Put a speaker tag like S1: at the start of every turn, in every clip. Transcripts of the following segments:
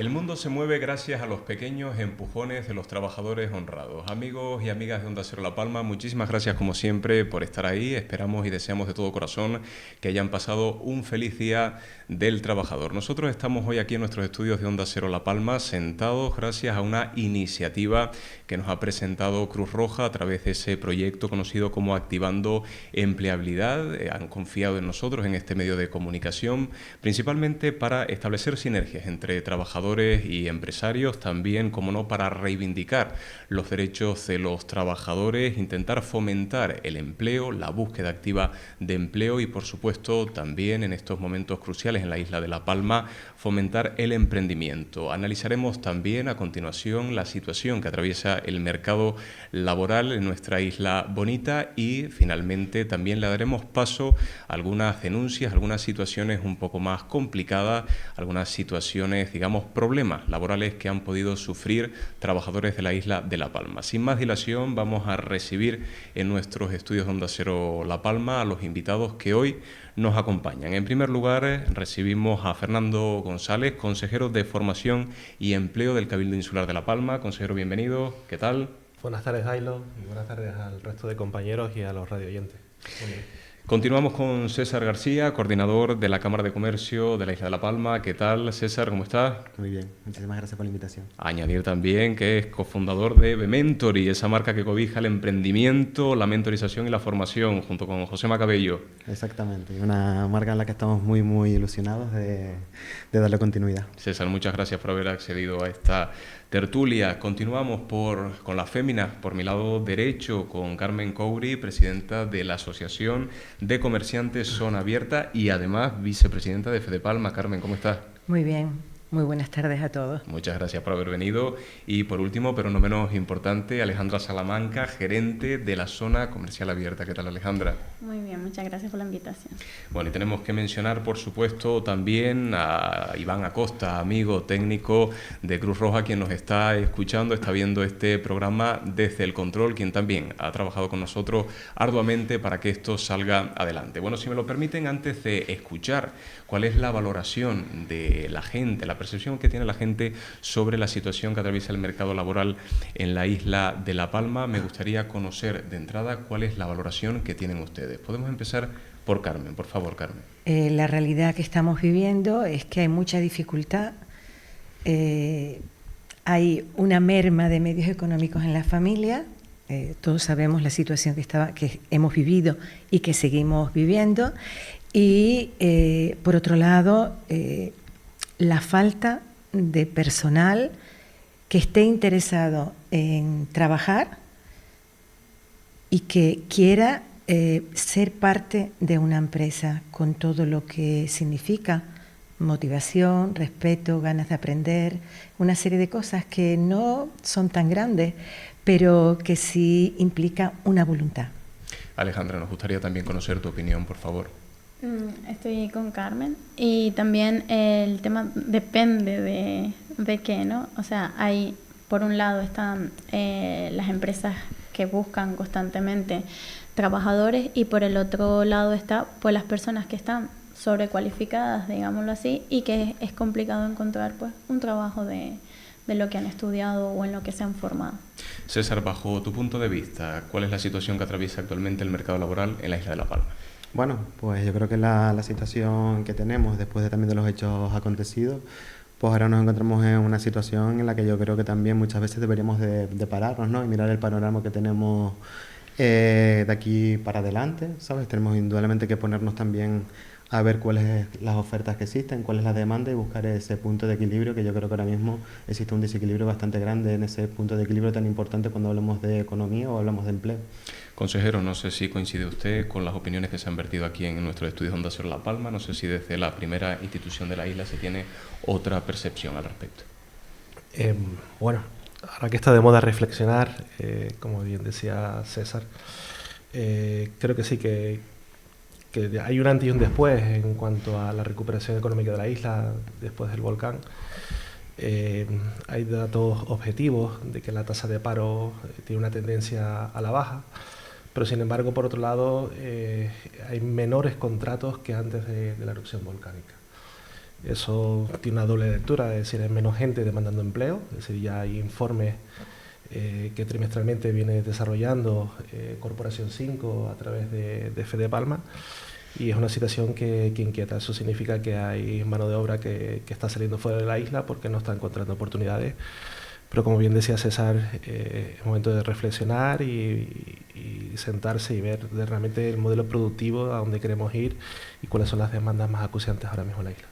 S1: El mundo se mueve gracias a los pequeños empujones de los trabajadores honrados. Amigos y amigas de Onda Cero La Palma, muchísimas gracias como siempre por estar ahí. Esperamos y deseamos de todo corazón que hayan pasado un feliz día del trabajador. Nosotros estamos hoy aquí en nuestros estudios de Onda Cero La Palma sentados gracias a una iniciativa que nos ha presentado Cruz Roja a través de ese proyecto conocido como Activando Empleabilidad. Han confiado en nosotros, en este medio de comunicación, principalmente para establecer sinergias entre trabajadores y empresarios, también, como no, para reivindicar los derechos de los trabajadores, intentar fomentar el empleo, la búsqueda activa de empleo y, por supuesto, también en estos momentos cruciales en la isla de La Palma, fomentar el emprendimiento. Analizaremos también a continuación la situación que atraviesa el mercado laboral en nuestra isla bonita y, finalmente, también le daremos paso a algunas denuncias, algunas situaciones un poco más complicadas, algunas situaciones, digamos, problemas laborales que han podido sufrir trabajadores de la isla de La Palma. Sin más dilación, vamos a recibir en nuestros estudios de Onda Cero La Palma a los invitados que hoy nos acompañan. En primer lugar, recibimos a Fernando González, consejero de Formación y Empleo del Cabildo Insular de La Palma. Consejero, bienvenido. ¿Qué tal?
S2: Buenas tardes, Jailo, y buenas tardes al resto de compañeros y a los radioyentes.
S1: Continuamos con César García, coordinador de la Cámara de Comercio de la Isla de La Palma. ¿Qué tal, César? ¿Cómo estás?
S3: Muy bien, muchísimas gracias por la invitación.
S1: Añadir también que es cofundador de Bementory, esa marca que cobija el emprendimiento, la mentorización y la formación, junto con José Macabello.
S3: Exactamente, una marca en la que estamos muy ilusionados de darle continuidad.
S1: César, muchas gracias por haber accedido a esta tertulia. Continuamos con las féminas, por mi lado derecho, con Carmen Couri, presidenta de la Asociación de Comerciantes Zona Abierta y además vicepresidenta de Fedepalma. Carmen, ¿cómo estás?
S4: Muy bien. Muy buenas tardes a todos.
S1: Muchas gracias por haber venido. Y por último, pero no menos importante, Alejandra Salamanca, gerente de la Zona Comercial Abierta. ¿Qué tal, Alejandra?
S5: Muy bien, muchas gracias por la invitación.
S1: Bueno, y tenemos que mencionar, por supuesto, también a Iván Acosta, amigo técnico de Cruz Roja, quien nos está escuchando, está viendo este programa desde el control, quien también ha trabajado con nosotros arduamente para que esto salga adelante. Bueno, si me lo permiten, antes de escuchar cuál es la valoración de la gente, la percepción que tiene la gente sobre la situación que atraviesa el mercado laboral en la isla de La Palma, me gustaría conocer de entrada cuál es la valoración que tienen ustedes. Podemos empezar por Carmen, por favor, Carmen.
S4: La realidad que estamos viviendo es que hay mucha dificultad, hay una merma de medios económicos en la familia, todos sabemos la situación que hemos vivido y que seguimos viviendo, y por otro lado, la falta de personal que esté interesado en trabajar y que quiera ser parte de una empresa con todo lo que significa motivación, respeto, ganas de aprender, una serie de cosas que no son tan grandes, pero que sí implica una voluntad.
S1: Alejandra, nos gustaría también conocer tu opinión, por favor.
S5: Estoy con Carmen y también el tema depende de qué, ¿no? O sea, hay, por un lado están las empresas que buscan constantemente trabajadores y por el otro lado está pues las personas que están sobrecualificadas, digámoslo así, y que es complicado encontrar pues un trabajo de lo que han estudiado o en lo que se han formado.
S1: César, bajo tu punto de vista, ¿cuál es la situación que atraviesa actualmente el mercado laboral en la isla de La Palma?
S3: Bueno, pues yo creo que la situación que tenemos después también de los hechos acontecidos, pues ahora nos encontramos en una situación en la que yo creo que también muchas veces deberíamos de pararnos, ¿no? Y mirar el panorama que tenemos de aquí para adelante, ¿sabes? Tenemos indudablemente que ponernos también a ver cuáles son las ofertas que existen, cuál es la demanda y buscar ese punto de equilibrio, que yo creo que ahora mismo existe un desequilibrio bastante grande en ese punto de equilibrio tan importante cuando hablamos de economía o hablamos de empleo.
S1: Consejero, no sé si coincide usted con las opiniones que se han vertido aquí en nuestro estudio de Onda Cero La Palma, no sé si desde la primera institución de la isla se tiene otra percepción al respecto.
S2: Bueno, ahora que está de moda reflexionar, como bien decía César, creo que sí que hay un antes y un después en cuanto a la recuperación económica de la isla después del volcán. Hay datos objetivos de que la tasa de paro tiene una tendencia a la baja, pero sin embargo, por otro lado, hay menores contratos que antes de la erupción volcánica. Eso tiene una doble lectura, es decir, hay menos gente demandando empleo, es decir, ya hay informes que trimestralmente viene desarrollando Corporación 5 a través de Fede Palma, y es una situación que inquieta. Eso significa que hay mano de obra que está saliendo fuera de la isla porque no está encontrando oportunidades. Pero como bien decía César, es momento de reflexionar y sentarse y ver realmente el modelo productivo a dónde queremos ir y cuáles son las demandas más acuciantes ahora mismo en la isla.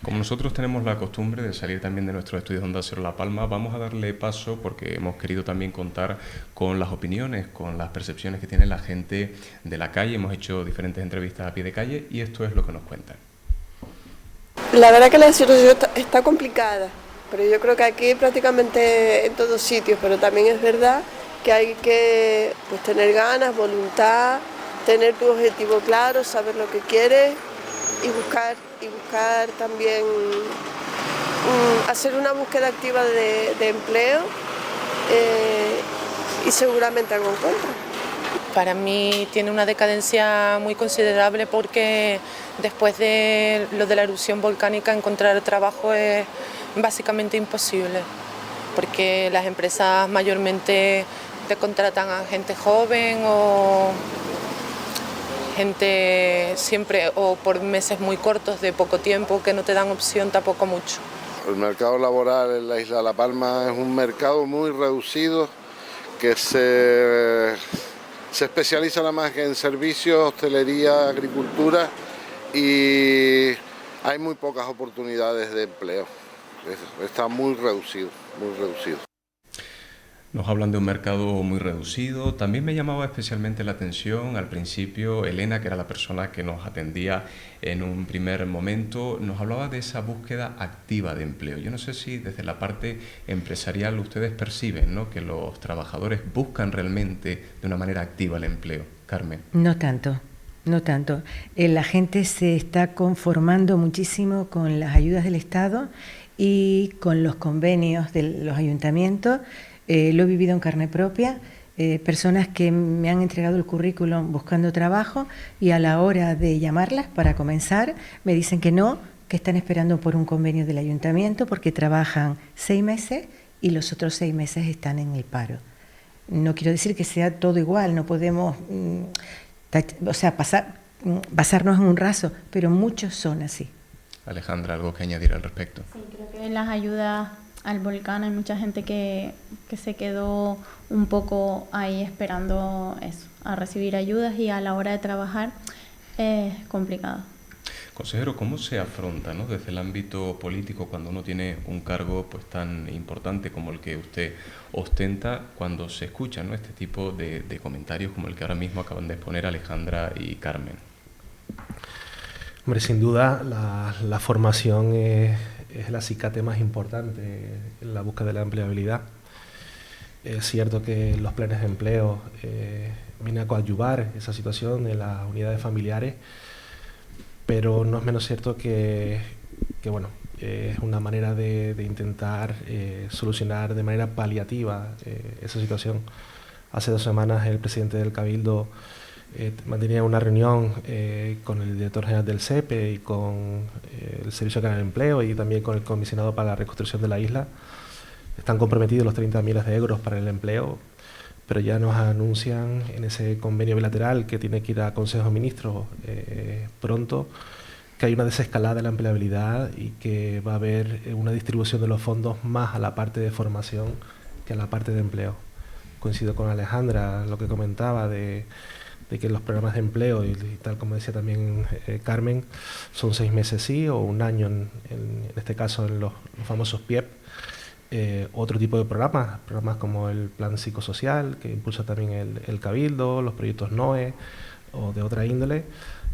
S1: Como nosotros tenemos la costumbre de salir también de nuestros estudios de Onda Cero La Palma, vamos a darle paso porque hemos querido también contar con las opiniones, con las percepciones que tiene la gente de la calle. Hemos hecho diferentes entrevistas a pie de calle y esto es lo que nos cuentan.
S6: La verdad que la situación está complicada, pero yo creo que aquí prácticamente en todos sitios, pero también es verdad que hay que pues, tener ganas, voluntad, tener tu objetivo claro, saber lo que quieres y buscar también hacer una búsqueda activa de empleo y seguramente algo encuentras.
S7: Para mí tiene una decadencia muy considerable porque después de lo de la erupción volcánica encontrar trabajo es básicamente imposible, porque las empresas mayormente te contratan a gente joven o gente siempre o por meses muy cortos de poco tiempo que no te dan opción tampoco mucho.
S8: El mercado laboral en la isla de La Palma es un mercado muy reducido que se especializa nada más que en servicios, hostelería, agricultura y hay muy pocas oportunidades de empleo. Está muy reducido, muy reducido.
S1: Nos hablan de un mercado muy reducido. También me llamaba especialmente la atención al principio Elena, que era la persona que nos atendía en un primer momento, nos hablaba de esa búsqueda activa de empleo. Yo no sé si desde la parte empresarial ustedes perciben, ¿no?, que los trabajadores buscan realmente de una manera activa el empleo. Carmen.
S4: No tanto. No tanto. La gente se está conformando muchísimo con las ayudas del Estado y con los convenios de los ayuntamientos. Lo he vivido en carne propia, personas que me han entregado el currículum buscando trabajo y a la hora de llamarlas para comenzar me dicen que no, que están esperando por un convenio del ayuntamiento porque trabajan 6 meses y los otros 6 meses están en el paro. No quiero decir que sea todo igual, no podemos basarnos en un raso, pero muchos son así.
S1: Alejandra, ¿algo que añadir al respecto?
S5: Sí, creo que en las ayudas al volcán hay mucha gente que se quedó un poco ahí esperando eso, a recibir ayudas, y a la hora de trabajar es complicado.
S1: Consejero, ¿cómo se afronta, ¿no?, desde el ámbito político cuando uno tiene un cargo pues tan importante como el que usted ostenta, cuando se escucha, ¿no?, este tipo de comentarios como el que ahora mismo acaban de exponer Alejandra y Carmen?
S2: Hombre, sin duda la formación es el acicate más importante en la búsqueda de la empleabilidad. Es cierto que los planes de empleo vienen a coadyuvar esa situación de las unidades familiares, pero no es menos cierto que bueno, es una manera de intentar solucionar de manera paliativa esa situación. Hace 2 semanas el presidente del Cabildo mantenía una reunión con el director general del SEPE y con el Servicio Canario de Empleo y también con el comisionado para la reconstrucción de la isla. Están comprometidos los 30 millones de euros para el empleo, pero ya nos anuncian en ese convenio bilateral que tiene que ir a Consejo de Ministros pronto, que hay una desescalada de la empleabilidad y que va a haber una distribución de los fondos más a la parte de formación que a la parte de empleo. Coincido con Alejandra, lo que comentaba de que los programas de empleo, y tal como decía también Carmen, son 6 meses sí o 1 año en este caso en los famosos PIEP. Otro tipo de programas como el plan psicosocial que impulsa también el Cabildo, los proyectos NOE o de otra índole,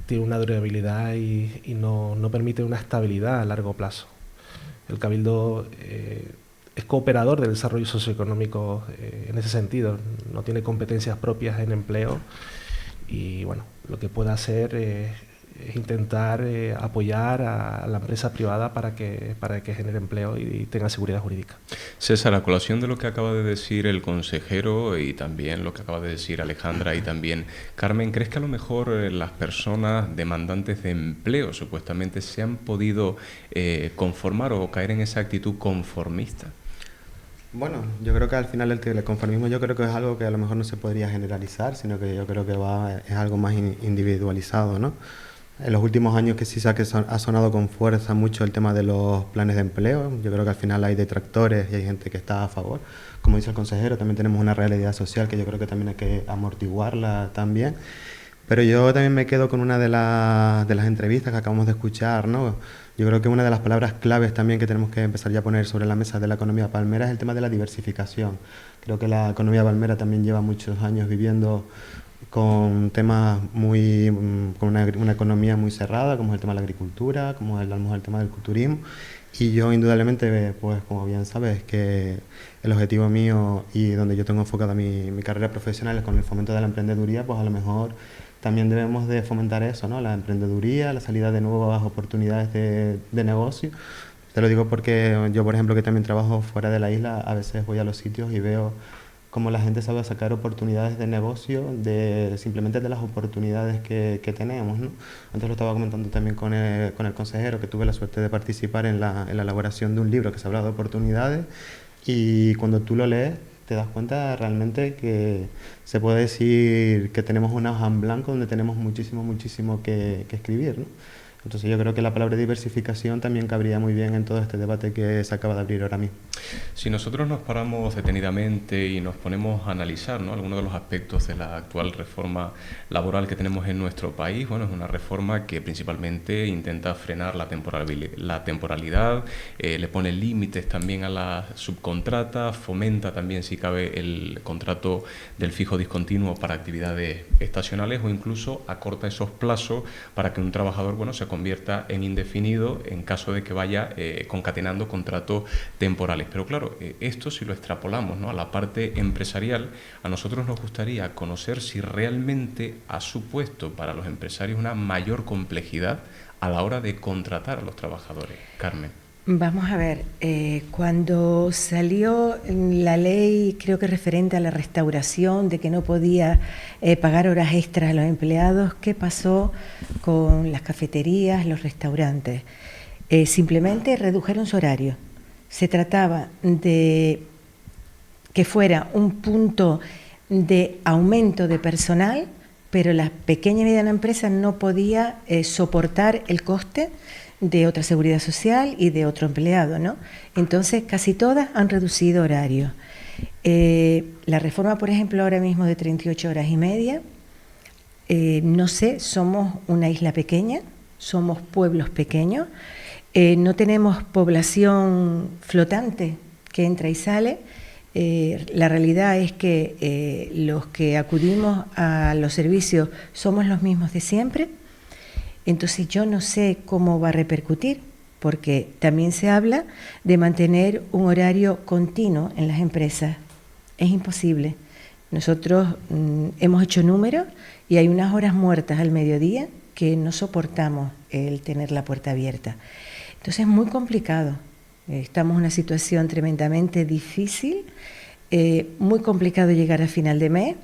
S2: tiene una durabilidad y no permite una estabilidad a largo plazo. El Cabildo es cooperador del desarrollo socioeconómico en ese sentido, no tiene competencias propias en empleo y bueno, lo que puede hacer es es intentar apoyar a la empresa privada para que genere empleo y tenga seguridad jurídica.
S1: César, a colación de lo que acaba de decir el consejero y también lo que acaba de decir Alejandra y también Carmen, ¿crees que a lo mejor las personas demandantes de empleo supuestamente se han podido conformar o caer en esa actitud conformista?
S3: Bueno, yo creo que al final el teleconformismo yo creo que es algo que a lo mejor no se podría generalizar, sino que yo creo que es algo más individualizado, ¿no? En los últimos años que sí ha sonado con fuerza mucho el tema de los planes de empleo. Yo creo que al final hay detractores y hay gente que está a favor. Como dice el consejero, también tenemos una realidad social que yo creo que también hay que amortiguarla también. Pero yo también me quedo con una de las entrevistas que acabamos de escuchar, ¿no? Yo creo que una de las palabras claves también que tenemos que empezar ya a poner sobre la mesa de la economía palmera es el tema de la diversificación. Creo que la economía palmera también lleva muchos años viviendo con temas con una economía muy cerrada, como es el tema de la agricultura, como es a lo mejor el tema del culturismo. Y yo indudablemente, pues como bien sabes, que el objetivo mío y donde yo tengo enfocada mi carrera profesional es con el fomento de la emprendeduría, pues a lo mejor también debemos de fomentar eso, ¿no? La emprendeduría, la salida de nuevas oportunidades de negocio. Te lo digo porque yo, por ejemplo, que también trabajo fuera de la isla, a veces voy a los sitios y veo cómo la gente sabe sacar oportunidades de negocio simplemente de las oportunidades que tenemos, ¿no? Antes lo estaba comentando también con el consejero, que tuve la suerte de participar en la elaboración de un libro que se habla de oportunidades, y cuando tú lo lees te das cuenta realmente que se puede decir que tenemos una hoja en blanco donde tenemos muchísimo que escribir, ¿no? Entonces yo creo que la palabra diversificación también cabría muy bien en todo este debate que se acaba de abrir ahora mismo.
S1: Si nosotros nos paramos detenidamente y nos ponemos a analizar, ¿no?, algunos de los aspectos de la actual reforma laboral que tenemos en nuestro país, bueno, es una reforma que principalmente intenta frenar la temporalidad, le pone límites también a la subcontrata, fomenta también, si cabe, el contrato del fijo discontinuo para actividades estacionales, o incluso acorta esos plazos para que un trabajador, bueno, se convierta en indefinido en caso de que vaya concatenando contratos temporales. Pero claro, esto si lo extrapolamos, ¿no?, a la parte empresarial, a nosotros nos gustaría conocer si realmente ha supuesto para los empresarios una mayor complejidad a la hora de contratar a los trabajadores. Carmen.
S4: Vamos a ver, cuando salió la ley, creo que referente a la restauración, de que no podía pagar horas extras a los empleados, ¿qué pasó con las cafeterías, los restaurantes? Simplemente redujeron su horario. Se trataba de que fuera un punto de aumento de personal, pero la pequeña y mediana empresa no podía soportar el coste de otra seguridad social y de otro empleado, ¿no? Entonces, casi todas han reducido horario. La reforma, por ejemplo, ahora mismo de 38 horas y media, no sé, somos una isla pequeña, somos pueblos pequeños, no tenemos población flotante que entra y sale. La realidad es que los que acudimos a los servicios somos los mismos de siempre. Entonces yo no sé cómo va a repercutir, porque también se habla de mantener un horario continuo en las empresas. Es imposible. Nosotros hemos hecho números y hay unas horas muertas al mediodía que no soportamos el tener la puerta abierta. Entonces es muy complicado. Estamos en una situación tremendamente difícil, muy complicado llegar a final de mes,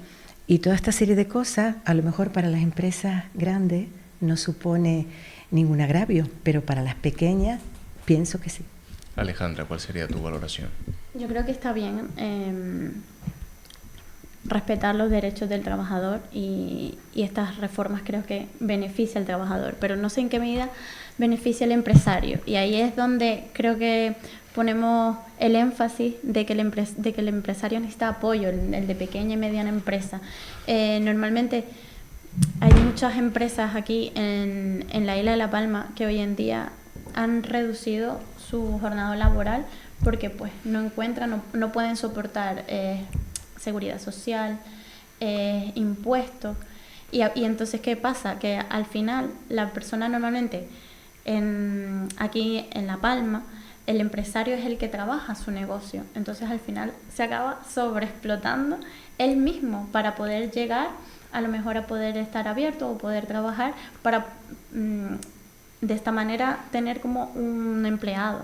S4: y toda esta serie de cosas, a lo mejor para las empresas grandes no supone ningún agravio, pero para las pequeñas pienso que sí.
S1: Alejandra, ¿cuál sería tu valoración?
S5: Yo creo que está bien respetar los derechos del trabajador, y estas reformas creo que beneficia al trabajador, pero no sé en qué medida beneficia al empresario, y ahí es donde creo que ponemos el énfasis de que el empresario necesita apoyo, el de pequeña y mediana empresa. Normalmente hay muchas empresas aquí en la isla de La Palma que hoy en día han reducido su jornada laboral porque pues no encuentran, no pueden soportar seguridad social, impuestos, y entonces ¿qué pasa? Que al final la persona normalmente aquí en La Palma, el empresario es el que trabaja su negocio, entonces al final se acaba sobreexplotando él mismo para poder llegar a lo mejor a poder estar abierto o poder trabajar para de esta manera tener como un empleado,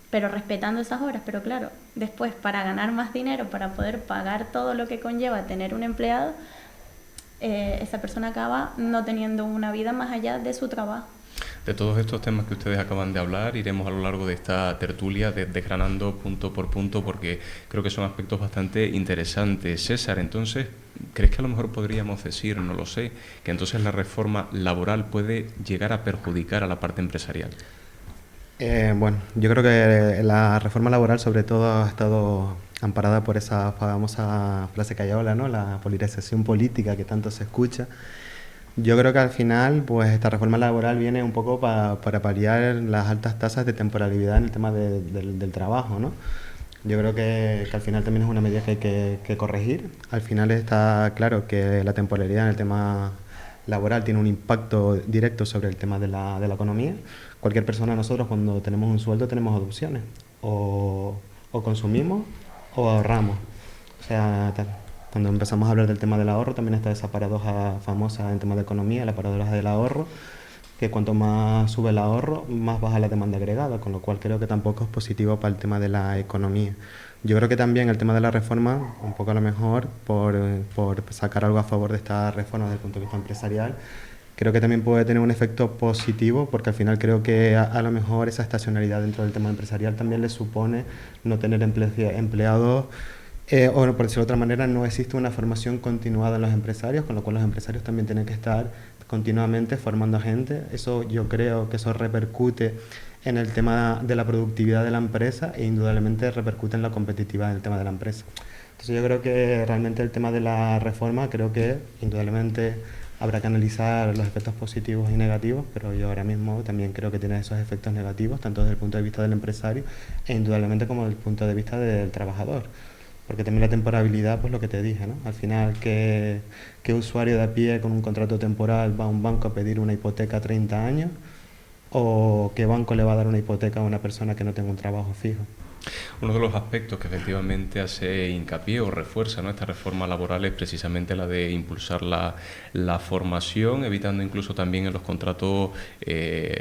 S5: pero respetando esas horas. Pero claro, después para ganar más dinero, para poder pagar todo lo que conlleva tener un empleado, esa persona acaba no teniendo una vida más allá de su trabajo.
S1: De todos estos temas que ustedes acaban de hablar, iremos a lo largo de esta tertulia desgranando punto por punto, porque creo que son aspectos bastante interesantes. César, entonces, ¿crees que a lo mejor podríamos decir, no lo sé, que entonces la reforma laboral puede llegar a perjudicar a la parte empresarial?
S3: Bueno, yo creo que la reforma laboral sobre todo ha estado amparada por esa famosa frase que habla, ¿no? La polarización política que tanto se escucha. Yo creo que al final, pues esta reforma laboral viene un poco para paliar las altas tasas de temporalidad en el tema del trabajo, ¿no? Yo creo que al final también es una medida que hay que corregir. Al final está claro que la temporalidad en el tema laboral tiene un impacto directo sobre el tema de la economía. Cualquier persona, nosotros cuando tenemos un sueldo tenemos dos opciones, o consumimos o ahorramos. O sea, cuando empezamos a hablar del tema del ahorro también está esa paradoja famosa en temas de economía, la paradoja del ahorro, que cuanto más sube el ahorro, más baja la demanda agregada, con lo cual creo que tampoco es positivo para el tema de la economía. Yo creo que también el tema de la reforma, un poco a lo mejor, por sacar algo a favor de esta reforma desde el punto de vista empresarial, creo que también puede tener un efecto positivo, porque al final creo que a lo mejor esa estacionalidad dentro del tema empresarial también le supone no tener empleados, o por decirlo de otra manera, no existe una formación continuada en los empresarios, con lo cual los empresarios también tienen que estar continuamente formando a gente. Eso yo creo que eso repercute en el tema de la productividad de la empresa e indudablemente repercute en la competitividad del tema de la empresa. Entonces yo creo que realmente el tema de la reforma, creo que indudablemente habrá que analizar los efectos positivos y negativos, pero yo ahora mismo también creo que tiene esos efectos negativos, tanto desde el punto de vista del empresario e indudablemente como desde el punto de vista del trabajador. Porque también la temporalidad, pues lo que te dije, ¿no? Al final, ¿qué usuario de a pie con un contrato temporal va a un banco a pedir una hipoteca a 30 años? ¿O qué banco le va a dar una hipoteca a una persona que no tenga un trabajo fijo?
S1: Uno de los aspectos que efectivamente hace hincapié o refuerza, ¿no?, esta reforma laboral es precisamente la de impulsar la formación, evitando incluso también en los contratos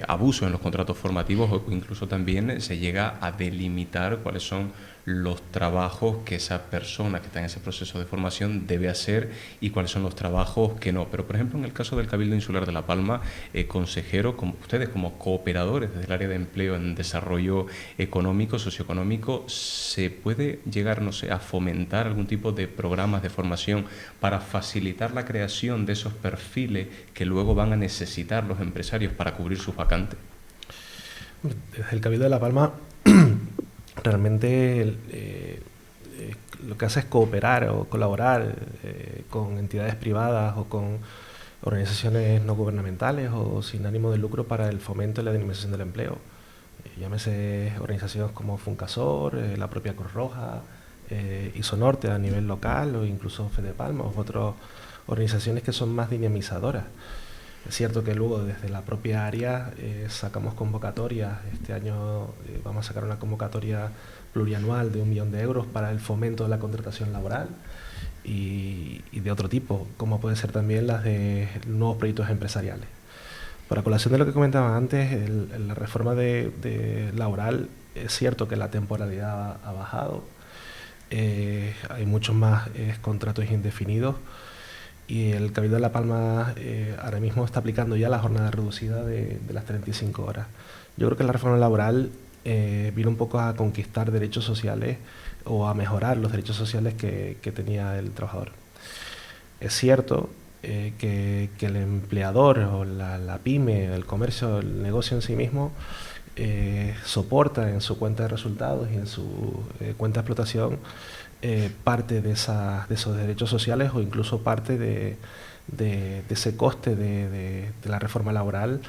S1: abusos en los contratos formativos, o incluso también se llega a delimitar cuáles son los trabajos que esa persona que está en ese proceso de formación debe hacer y cuáles son los trabajos que no. Pero, por ejemplo, en el caso del Cabildo Insular de La Palma, consejero, como ustedes como cooperadores desde el área de empleo en desarrollo económico, socioeconómico, ¿se puede llegar, no sé, a fomentar algún tipo de programas de formación para facilitar la creación de esos perfiles que luego van a necesitar los empresarios para cubrir sus vacantes?
S2: Desde el Cabildo de La Palma realmente lo que hace es cooperar o colaborar con entidades privadas o con organizaciones no gubernamentales o sin ánimo de lucro para el fomento y la dinamización del empleo. Llámese organizaciones como Funcasor, la propia Cruz Roja, Isonorte a nivel local o incluso Fedepalma o otras organizaciones que son más dinamizadoras. Es cierto que luego desde la propia área sacamos convocatorias. Este año vamos a sacar una convocatoria plurianual de 1 millón de euros para el fomento de la contratación laboral y de otro tipo, como puede ser también las de nuevos proyectos empresariales. Por colación de lo que comentaba antes, la reforma laboral, es cierto que la temporalidad ha bajado, hay muchos más contratos indefinidos. Y el Cabildo de La Palma ahora mismo está aplicando ya la jornada reducida de las 35 horas. Yo creo que la reforma laboral vino un poco a conquistar derechos sociales o a mejorar los derechos sociales que tenía el trabajador. Es cierto que el empleador o la pyme, el comercio, el negocio en sí mismo soporta en su cuenta de resultados y en su cuenta de explotación parte de esos derechos sociales o incluso parte de ese coste de la reforma laboral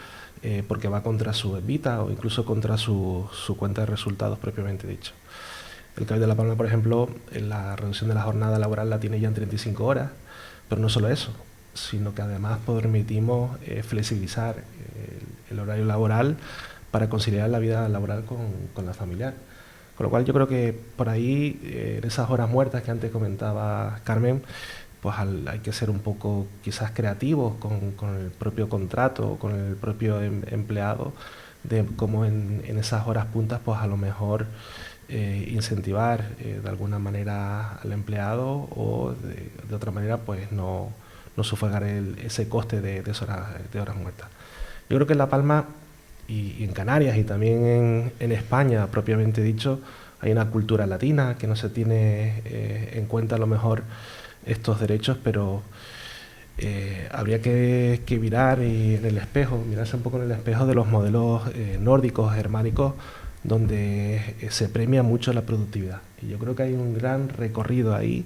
S2: porque va contra su EBITDA o incluso contra su cuenta de resultados propiamente dicho. El Cabildo de La Palma, por ejemplo, la reducción de la jornada laboral la tiene ya en 35 horas, pero no solo eso, sino que además permitimos flexibilizar el horario laboral para conciliar la vida laboral con la familiar. Con lo cual yo creo que por ahí, en esas horas muertas que antes comentaba Carmen, pues hay que ser un poco quizás creativos con el propio contrato, con el propio empleado, de cómo en esas horas puntas pues a lo mejor incentivar de alguna manera al empleado, o de otra manera pues no sufragar ese coste de horas muertas. Yo creo que en La Palma y en Canarias y también en España propiamente dicho hay una cultura latina que no se tiene en cuenta a lo mejor estos derechos, pero habría que mirar mirarse un poco en el espejo de los modelos nórdicos, germánicos, donde se premia mucho la productividad. Y yo creo que hay un gran recorrido ahí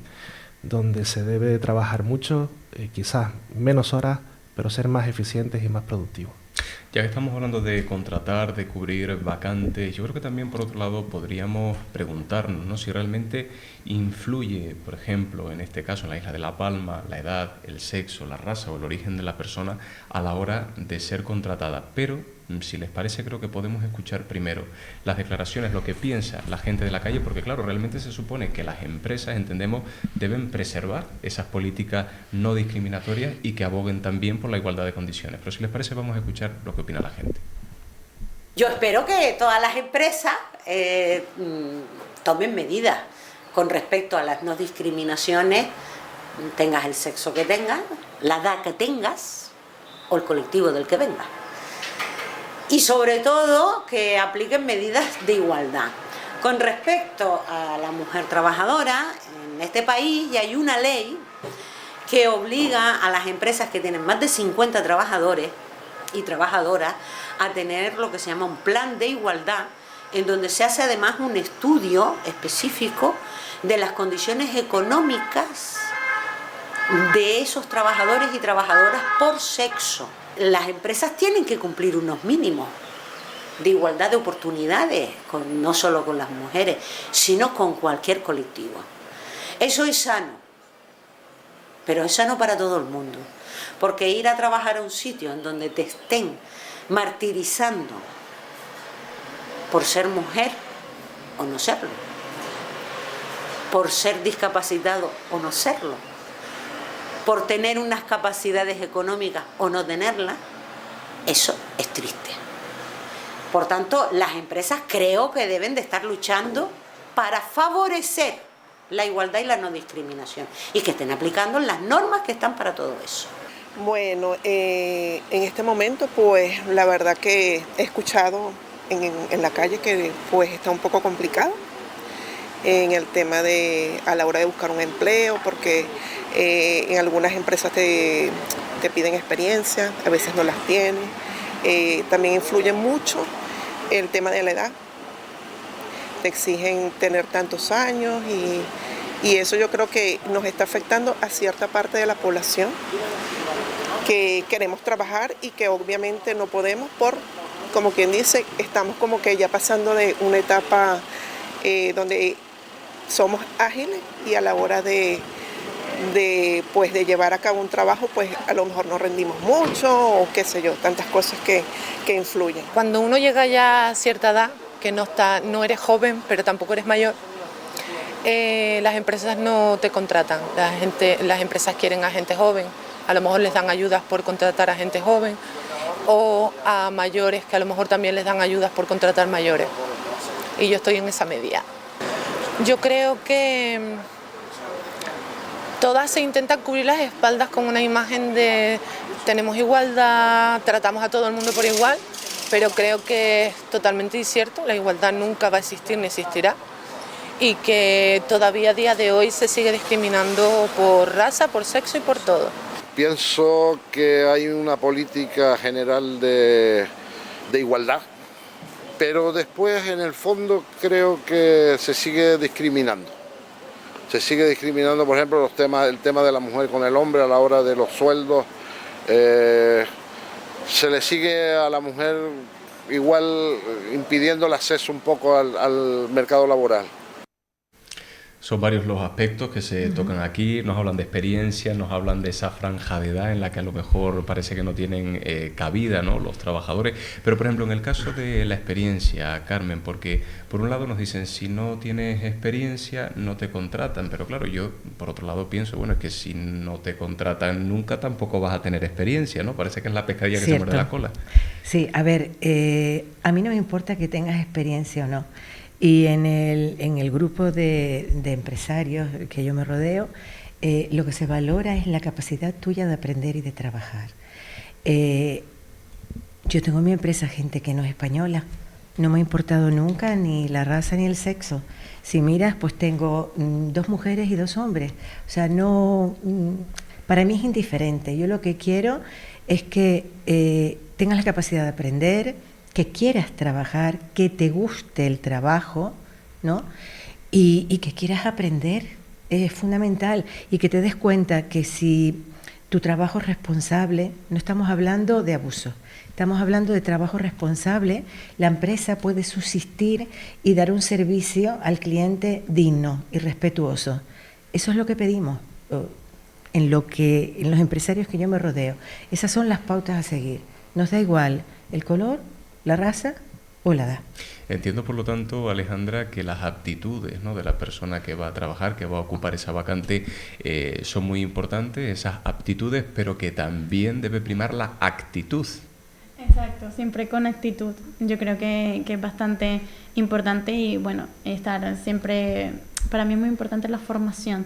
S2: donde se debe trabajar mucho, quizás menos horas, pero ser más eficientes y más productivos.
S1: Ya que estamos hablando de contratar, de cubrir vacantes, yo creo que también por otro lado podríamos preguntarnos, ¿no?, si realmente influye, por ejemplo, en este caso en la isla de La Palma, la edad, el sexo, la raza o el origen de la persona a la hora de ser contratada. Pero, si les parece, creo que podemos escuchar primero las declaraciones, lo que piensa la gente de la calle, porque claro, realmente se supone que las empresas, entendemos, deben preservar esas políticas no discriminatorias y que aboguen también por la igualdad de condiciones. Pero si les parece, vamos a escuchar lo que opina la gente.
S9: Yo espero que todas las empresas tomen medidas con respecto a las no discriminaciones, tengas el sexo que tengas, la edad que tengas o el colectivo del que vengas. Y sobre todo que apliquen medidas de igualdad. Con respecto a la mujer trabajadora, en este país ya hay una ley que obliga a las empresas que tienen más de 50 trabajadores y trabajadoras a tener lo que se llama un plan de igualdad, en donde se hace además un estudio específico de las condiciones económicas de esos trabajadores y trabajadoras por sexo. Las empresas tienen que cumplir unos mínimos de igualdad de oportunidades, no solo con las mujeres, sino con cualquier colectivo. Eso es sano, pero es sano para todo el mundo, porque ir a trabajar a un sitio en donde te estén martirizando por ser mujer o no serlo, por ser discapacitado o no serlo, por tener unas capacidades económicas o no tenerlas, eso es triste. Por tanto, las empresas creo que deben de estar luchando para favorecer la igualdad y la no discriminación, y que estén aplicando las normas que están para todo eso.
S10: Bueno, en este momento pues la verdad que he escuchado en la calle que pues está un poco complicado en el tema de a la hora de buscar un empleo, porque en algunas empresas te piden experiencia, a veces no las tienes. También influye mucho el tema de la edad. Te exigen tener tantos años y eso yo creo que nos está afectando a cierta parte de la población que queremos trabajar y que obviamente no podemos como quien dice, estamos como que ya pasando de una etapa donde somos ágiles y a la hora de llevar a cabo un trabajo, pues a lo mejor no rendimos mucho o qué sé yo, tantas cosas que influyen.
S7: Cuando uno llega ya a cierta edad, que no eres joven, pero tampoco eres mayor, las empresas no te contratan. Las empresas quieren a gente joven, a lo mejor les dan ayudas por contratar a gente joven, o a mayores que a lo mejor también les dan ayudas por contratar mayores. Y yo estoy en esa media. Yo creo que todas se intentan cubrir las espaldas con una imagen de tenemos igualdad, tratamos a todo el mundo por igual, pero creo que es totalmente incierto, la igualdad nunca va a existir ni existirá, y que todavía a día de hoy se sigue discriminando por raza, por sexo y por todo.
S8: Pienso que hay una política general de igualdad, pero después en el fondo creo que se sigue discriminando. Se sigue discriminando, por ejemplo, el tema de la mujer con el hombre a la hora de los sueldos. Se le sigue a la mujer igual impidiendo el acceso un poco al mercado laboral.
S1: Son varios los aspectos que se tocan aquí, nos hablan de experiencia, nos hablan de esa franja de edad en la que a lo mejor parece que no tienen cabida, ¿no?, los trabajadores. Pero, por ejemplo, en el caso de la experiencia, Carmen, porque por un lado nos dicen, si no tienes experiencia, no te contratan. Pero claro, yo por otro lado pienso, bueno, es que si no te contratan nunca, tampoco vas a tener experiencia, ¿no? Parece que es la pescadilla que se muerde la cola.
S4: Sí, a ver, a mí no me importa que tengas experiencia o no. Y en el grupo de empresarios que yo me rodeo, lo que se valora es la capacidad tuya de aprender y de trabajar. Yo tengo en mi empresa gente que no es española, no me ha importado nunca ni la raza ni el sexo. Si miras, pues tengo 2 mujeres y 2 hombres. O sea, no, para mí es indiferente. Yo lo que quiero es que tengas la capacidad de aprender, que quieras trabajar, que te guste el trabajo, ¿no? Y que quieras aprender, es fundamental. Y que te des cuenta que si tu trabajo es responsable, no estamos hablando de abuso, estamos hablando de trabajo responsable, la empresa puede subsistir y dar un servicio al cliente digno y respetuoso. Eso es lo que pedimos en los empresarios que yo me rodeo. Esas son las pautas a seguir. Nos da igual el color, la raza o la edad.
S1: Entiendo, por lo tanto, Alejandra, que las aptitudes, ¿no?, de la persona que va a trabajar, que va a ocupar esa vacante, son muy importantes, esas aptitudes, pero que también debe primar la actitud.
S5: Exacto, siempre con actitud. Yo creo que es bastante importante y bueno, estar siempre, para mí es muy importante la formación,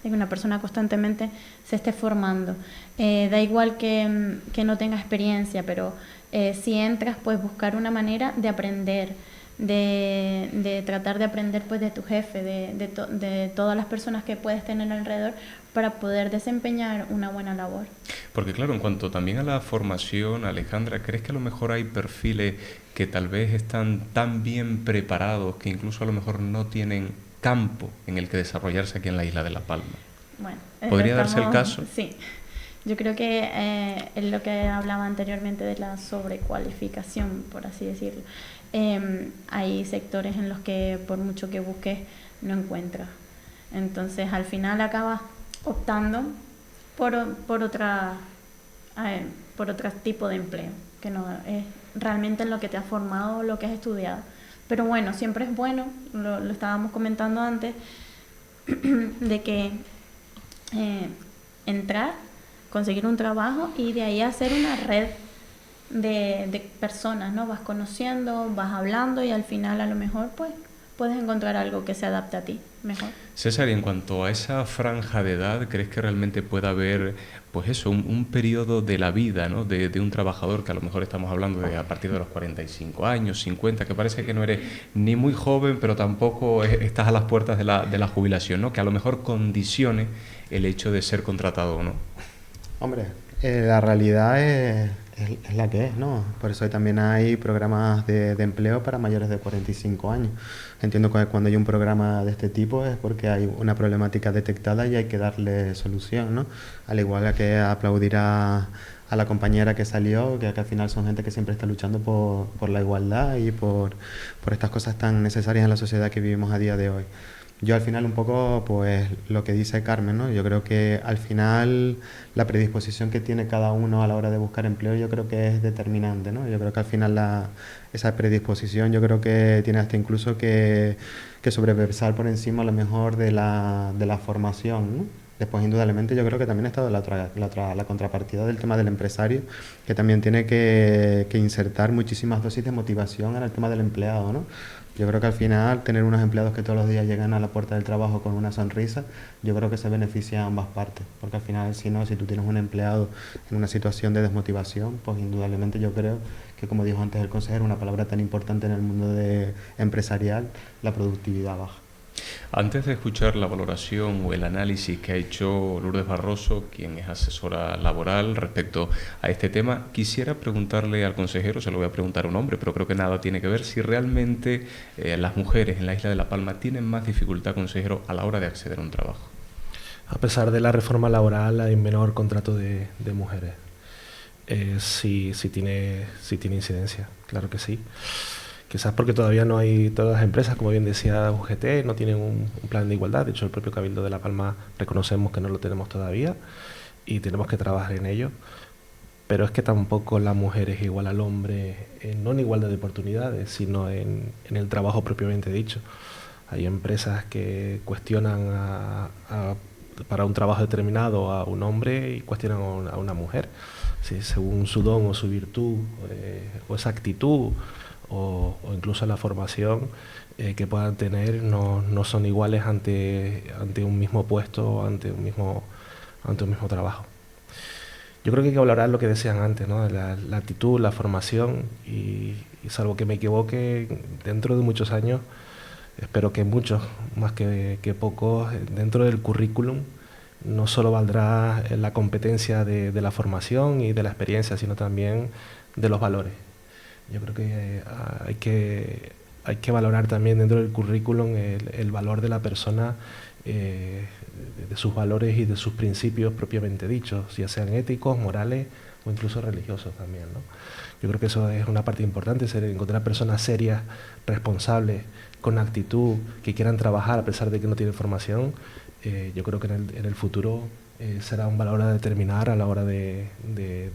S5: de que una persona constantemente se esté formando. Da igual que no tenga experiencia, pero si entras, pues buscar una manera de aprender, de tratar de aprender pues de tu jefe, de todas las personas que puedes tener alrededor para poder desempeñar una buena labor.
S1: Porque claro, en cuanto también a la formación, Alejandra, ¿crees que a lo mejor hay perfiles que tal vez están tan bien preparados que incluso a lo mejor no tienen campo en el que desarrollarse aquí en la isla de La Palma?
S5: Bueno,
S1: ¿podría darse el caso?
S5: Sí. Yo creo que es lo que hablaba anteriormente de la sobrecualificación, por así decirlo. Hay sectores en los que por mucho que busques no encuentras. Entonces al final acabas optando por otro tipo de empleo, que no es realmente en lo que te has formado o lo que has estudiado. Pero bueno, siempre es bueno, lo estábamos comentando antes, de que entrar, conseguir un trabajo y de ahí hacer una red de personas, ¿no? Vas conociendo, vas hablando y al final a lo mejor pues puedes encontrar algo que se adapte a ti mejor.
S1: César, y en cuanto a esa franja de edad, ¿crees que realmente pueda haber, pues eso, un periodo de la vida, ¿no?, de un trabajador, que a lo mejor estamos hablando de a partir de los 45 años, 50, que parece que no eres ni muy joven, pero tampoco estás a las puertas de la jubilación, ¿no?, que a lo mejor condicione el hecho de ser contratado o no?
S3: Hombre, la realidad es la que es, ¿no? Por eso también hay programas de empleo para mayores de 45 años. Entiendo que cuando hay un programa de este tipo es porque hay una problemática detectada y hay que darle solución, ¿no? Al igual que aplaudir a la compañera que salió, que al final son gente que siempre está luchando por la igualdad y por estas cosas tan necesarias en la sociedad que vivimos a día de hoy. Yo al final un poco, pues lo que dice Carmen, ¿no? Yo creo que al final la predisposición que tiene cada uno a la hora de buscar empleo yo creo que es determinante, ¿no? Yo creo que al final esa predisposición yo creo que tiene hasta incluso que sobrepasar por encima a lo mejor de la formación, ¿no? Después, indudablemente, yo creo que también ha estado la contrapartida del tema del empresario, que también tiene que insertar muchísimas dosis de motivación en el tema del empleado, ¿no? Yo creo que al final tener unos empleados que todos los días llegan a la puerta del trabajo con una sonrisa, yo creo que se beneficia a ambas partes, porque al final si tú tienes un empleado en una situación de desmotivación, pues indudablemente yo creo que, como dijo antes el consejero, una palabra tan importante en el mundo empresarial, la productividad baja.
S1: Antes de escuchar la valoración o el análisis que ha hecho Lourdes Barroso, quien es asesora laboral respecto a este tema, quisiera preguntarle al consejero, se lo voy a preguntar a un hombre, pero creo que nada tiene que ver, si realmente las mujeres en la isla de La Palma tienen más dificultad, consejero, a la hora de acceder a un trabajo.
S2: A pesar de la reforma laboral, hay menor contrato de mujeres. Sí tiene incidencia, claro que sí. Quizás porque todavía no hay, todas las empresas, como bien decía UGT, no tienen un plan de igualdad. De hecho, el propio Cabildo de La Palma reconocemos que no lo tenemos todavía y tenemos que trabajar en ello. Pero es que tampoco la mujer es igual al hombre, no en igualdad de oportunidades, sino en el trabajo propiamente dicho. Hay empresas que cuestionan para un trabajo determinado a un hombre y cuestionan a una mujer, ¿sí? Según su don o su virtud, o esa actitud, o incluso la formación que puedan tener, no son iguales ante un mismo puesto, ante un mismo trabajo. Yo creo que hay que valorar lo que decían antes, ¿no? La actitud, la formación y salvo que me equivoque, dentro de muchos años, espero que muchos, más que pocos, dentro del currículum no solo valdrá la competencia de la formación y de la experiencia, sino también de los valores. Yo creo que hay que valorar también dentro del currículum el valor de la persona, de sus valores y de sus principios propiamente dichos, ya sean éticos, morales o incluso religiosos también, ¿no? Yo creo que eso es una parte importante, encontrar personas serias, responsables, con actitud, que quieran trabajar a pesar de que no tienen formación. Yo creo que en el futuro será un valor a determinar a la hora de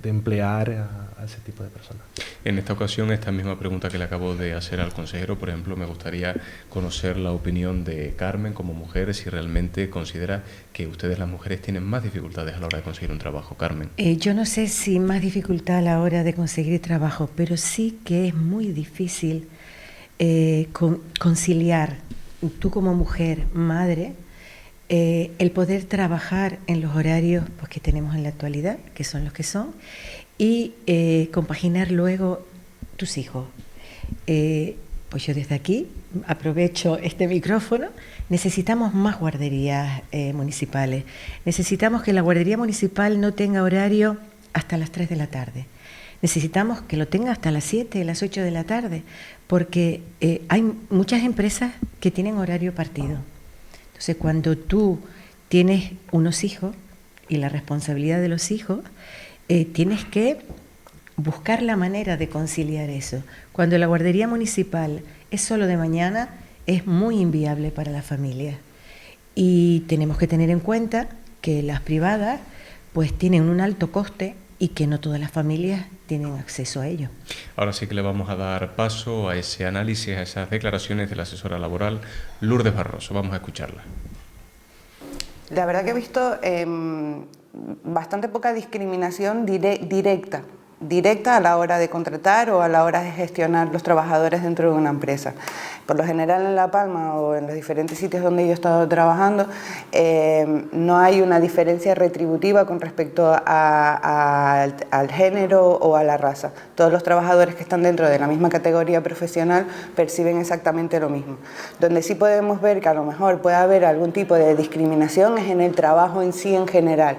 S2: emplear a ese tipo de personas.
S1: En esta ocasión, esta misma pregunta que le acabo de hacer al consejero, por ejemplo, me gustaría conocer la opinión de Carmen como mujer, si realmente considera que ustedes las mujeres tienen más dificultades a la hora de conseguir un trabajo. Carmen.
S4: Yo no sé si más dificultad a la hora de conseguir trabajo, pero sí que es muy difícil conciliar, tú como mujer, madre, el poder trabajar en los horarios pues, que tenemos en la actualidad, que son los que son, y compaginar luego tus hijos. Pues yo desde aquí aprovecho este micrófono. Necesitamos más guarderías municipales. Necesitamos que la guardería municipal no tenga horario hasta las 3 de la tarde. Necesitamos que lo tenga hasta las 7, las 8 de la tarde, porque hay muchas empresas que tienen horario partido. Entonces, cuando tú tienes unos hijos y la responsabilidad de los hijos, tienes que buscar la manera de conciliar eso. Cuando la guardería municipal es solo de mañana, es muy inviable para la familia. Y tenemos que tener en cuenta que las privadas pues tienen un alto coste y que no todas las familias tienen acceso a ello.
S1: Ahora sí que le vamos a dar paso a ese análisis, a esas declaraciones de la asesora laboral Lourdes Barroso. Vamos a escucharla.
S11: La verdad que he visto bastante poca discriminación directa a la hora de contratar o a la hora de gestionar los trabajadores dentro de una empresa. Por lo general en La Palma o en los diferentes sitios donde yo he estado trabajando, no hay una diferencia retributiva con respecto al género o a la raza. Todos los trabajadores que están dentro de la misma categoría profesional perciben exactamente lo mismo. Donde sí podemos ver que a lo mejor puede haber algún tipo de discriminación es en el trabajo en sí en general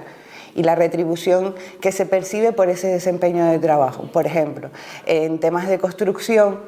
S11: y la retribución que se percibe por ese desempeño de trabajo. Por ejemplo, en temas de construcción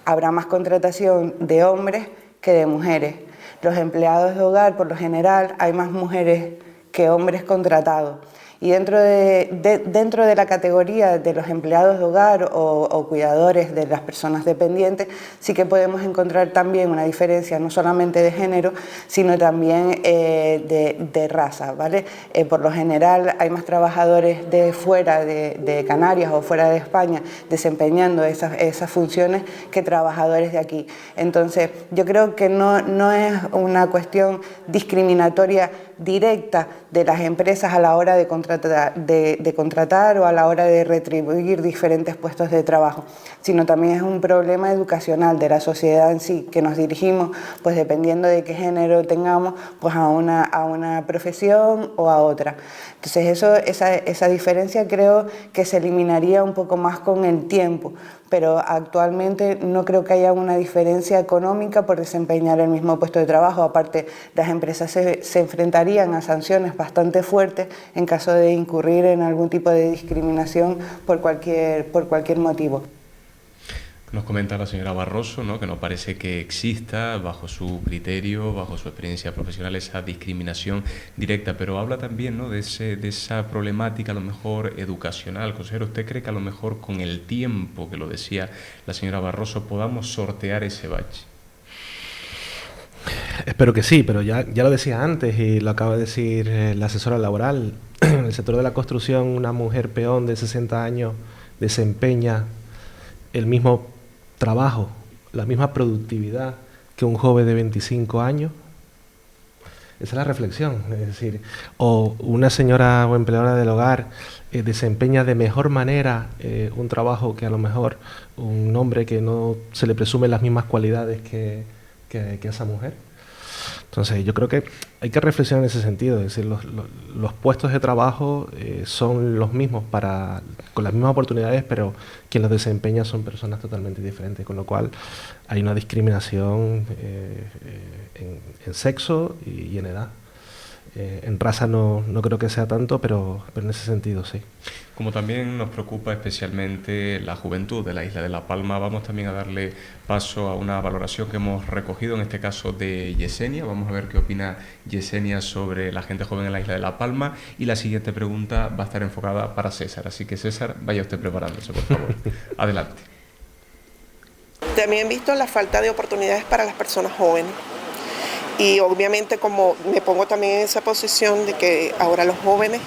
S11: habrá más contratación de hombres que de mujeres. Los empleados de hogar, por lo general, hay más mujeres que hombres contratados. Y dentro de la categoría de los empleados de hogar o cuidadores de las personas dependientes, sí que podemos encontrar también una diferencia no solamente de género, sino también de raza, ¿vale? Por lo general hay más trabajadores de fuera de Canarias o fuera de España desempeñando esas funciones que trabajadores de aquí. Entonces, yo creo que no es una cuestión discriminatoria directa de las empresas a la hora de contratar o a la hora de retribuir diferentes puestos de trabajo, sino también es un problema educacional de la sociedad en sí, que nos dirigimos, pues dependiendo de qué género tengamos, pues a una profesión o a otra. Entonces esa diferencia creo que se eliminaría un poco más con el tiempo, pero actualmente no creo que haya una diferencia económica por desempeñar el mismo puesto de trabajo. Aparte, las empresas se enfrentarían a sanciones bastante fuertes en caso de incurrir en algún tipo de discriminación por cualquier motivo.
S1: Nos comenta la señora Barroso, ¿no?, que no parece que exista, bajo su criterio, bajo su experiencia profesional, esa discriminación directa, pero habla también, ¿no?, de esa problemática a lo mejor educacional. Consejero, ¿usted cree que a lo mejor con el tiempo, que lo decía la señora Barroso, podamos sortear ese bache?
S2: Espero que sí, pero ya lo decía antes y lo acaba de decir la asesora laboral. En el sector de la construcción, una mujer peón de 60 años desempeña el mismo trabajo, la misma productividad que un joven de 25 años. Esa es la reflexión. Es decir, o una señora o empleadora del hogar desempeña de mejor manera un trabajo que a lo mejor un hombre que no se le presume las mismas cualidades que esa mujer. Entonces yo creo que hay que reflexionar en ese sentido, es decir, los puestos de trabajo son los mismos con las mismas oportunidades, pero quien los desempeña son personas totalmente diferentes, con lo cual hay una discriminación en sexo y en edad. En raza no creo que sea tanto, pero en ese sentido sí.
S1: Como también nos preocupa especialmente la juventud de la isla de La Palma, vamos también a darle paso a una valoración que hemos recogido, en este caso de Yesenia. Vamos a ver qué opina Yesenia sobre la gente joven en la isla de La Palma, y la siguiente pregunta va a estar enfocada para César, así que César, vaya usted preparándose, por favor. Adelante.
S10: También he visto la falta de oportunidades para las personas jóvenes. Y obviamente, como me pongo también en esa posición de que ahora los jóvenes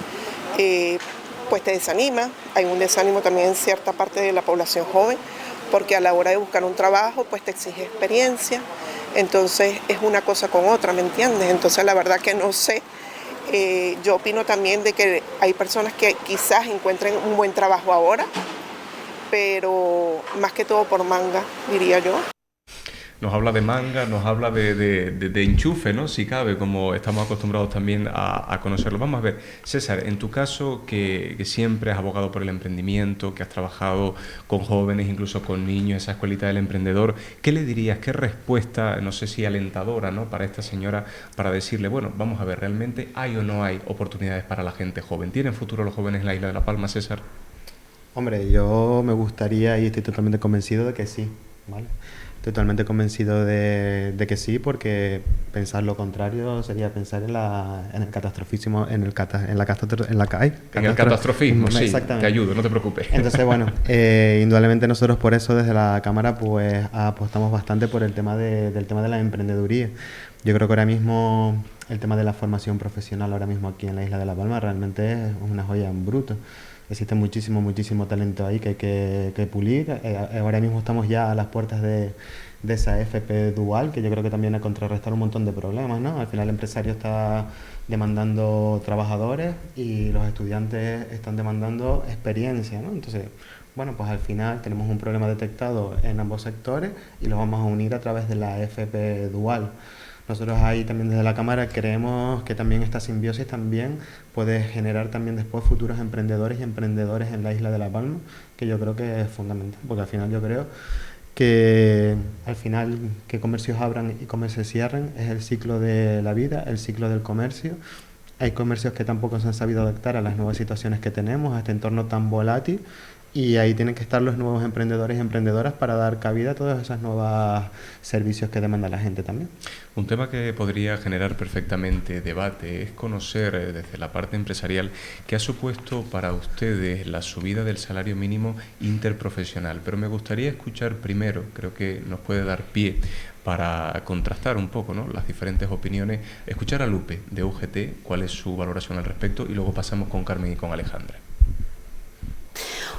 S10: pues te desanima, hay un desánimo también en cierta parte de la población joven, porque a la hora de buscar un trabajo pues te exige experiencia, entonces es una cosa con otra, ¿me entiendes? Entonces la verdad que no sé, yo opino también de que hay personas que quizás encuentren un buen trabajo ahora, pero más que todo por manga, diría yo.
S1: Nos habla de manga, nos habla de enchufe, ¿no?, si cabe, como estamos acostumbrados también a conocerlo. Vamos a ver, César, en tu caso, que siempre has abogado por el emprendimiento, que has trabajado con jóvenes, incluso con niños, esa escuelita del emprendedor, ¿qué le dirías, qué respuesta, no sé si alentadora, ¿no?, para esta señora, para decirle, bueno, vamos a ver, ¿realmente hay o no hay oportunidades para la gente joven? ¿Tienen futuro los jóvenes en la isla de La Palma, César?
S3: Hombre, yo me gustaría y estoy totalmente convencido de que sí, ¿vale? Totalmente convencido de que sí, porque pensar lo contrario sería pensar en el catastrofismo, en el catastrofismo,
S1: sí, te ayudo, no te preocupes.
S3: Entonces, bueno, indudablemente nosotros por eso desde la Cámara pues apostamos bastante por el tema del tema de la emprendeduría. Yo creo que ahora mismo el tema de la formación profesional ahora mismo aquí en la isla de La Palma realmente es una joya en bruto. Existe muchísimo talento ahí que hay que pulir. Ahora mismo estamos ya a las puertas de esa FP dual, que yo creo que también a contrarrestar un montón de problemas, ¿no? Al final el empresario está demandando trabajadores y los estudiantes están demandando experiencia, ¿no? Entonces, bueno, pues al final tenemos un problema detectado en ambos sectores y lo vamos a unir a través de la FP dual. Nosotros ahí también desde la Cámara creemos que también esta simbiosis también puede generar también después futuros emprendedores y emprendedores en la isla de La Palma, que yo creo que es fundamental, porque al final yo creo que al final que comercios abran y comercios cierren es el ciclo de la vida, el ciclo del comercio. Hay comercios que tampoco se han sabido adaptar a las nuevas situaciones que tenemos, a este entorno tan volátil, y ahí tienen que estar los nuevos emprendedores y emprendedoras para dar cabida a todos esos nuevos servicios que demanda la gente también.
S1: Un tema que podría generar perfectamente debate es conocer desde la parte empresarial qué ha supuesto para ustedes la subida del salario mínimo interprofesional. Pero me gustaría escuchar primero, creo que nos puede dar pie para contrastar un poco, ¿no?, las diferentes opiniones, escuchar a Lupe de UGT, cuál es su valoración al respecto, y luego pasamos con Carmen y con Alejandra.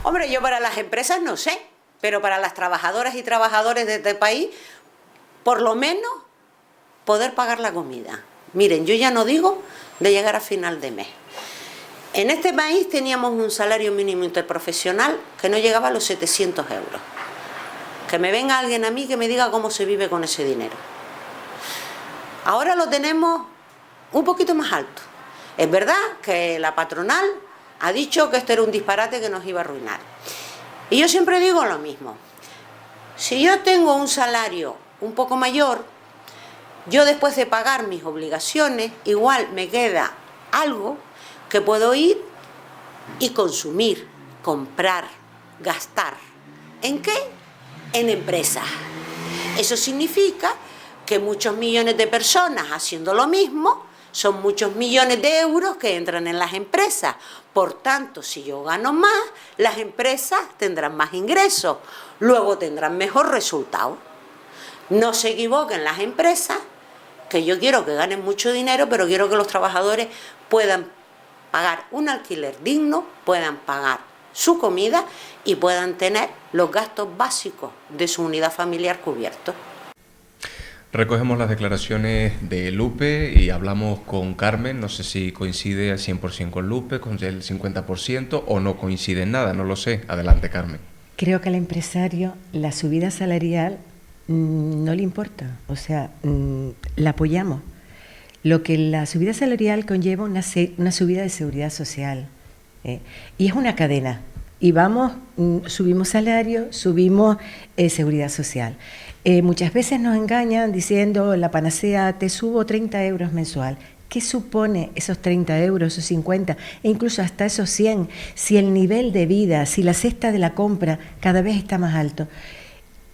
S9: Hombre, yo para las empresas no sé, pero para las trabajadoras y trabajadores de este país, por lo menos poder pagar la comida. Miren, yo ya no digo de llegar a final de mes. En este país teníamos un salario mínimo interprofesional que no llegaba a los 700 euros. Que me venga alguien a mí que me diga cómo se vive con ese dinero. Ahora lo tenemos un poquito más alto. Es verdad que la patronal ha dicho que esto era un disparate que nos iba a arruinar. Y yo siempre digo lo mismo. Si yo tengo un salario un poco mayor, yo después de pagar mis obligaciones, igual me queda algo que puedo ir y consumir, comprar, gastar. ¿En qué? en empresas. Eso significa que muchos millones de personas haciendo lo mismo son muchos millones de euros que entran en las empresas. Por tanto, si yo gano más, las empresas tendrán más ingresos, luego tendrán mejor resultado. No se equivoquen las empresas, que yo quiero que ganen mucho dinero, pero quiero que los trabajadores puedan pagar un alquiler digno, puedan pagar su comida y puedan tener los gastos básicos de su unidad familiar cubiertos.
S1: Recogemos las declaraciones de Lupe y hablamos con Carmen. No sé si coincide al 100% con Lupe, con el 50%, o no coincide en nada, no lo sé. Adelante, Carmen.
S4: Creo que al empresario la subida salarial no le importa, o sea, la apoyamos. Lo que la subida salarial conlleva una subida de seguridad social, y es una cadena. Y vamos, subimos salario, subimos seguridad social. Muchas veces nos engañan diciendo la panacea, te subo 30 euros mensual. ¿Qué supone esos 30 euros, esos 50 e incluso hasta esos 100? Si el nivel de vida, si la cesta de la compra cada vez está más alto,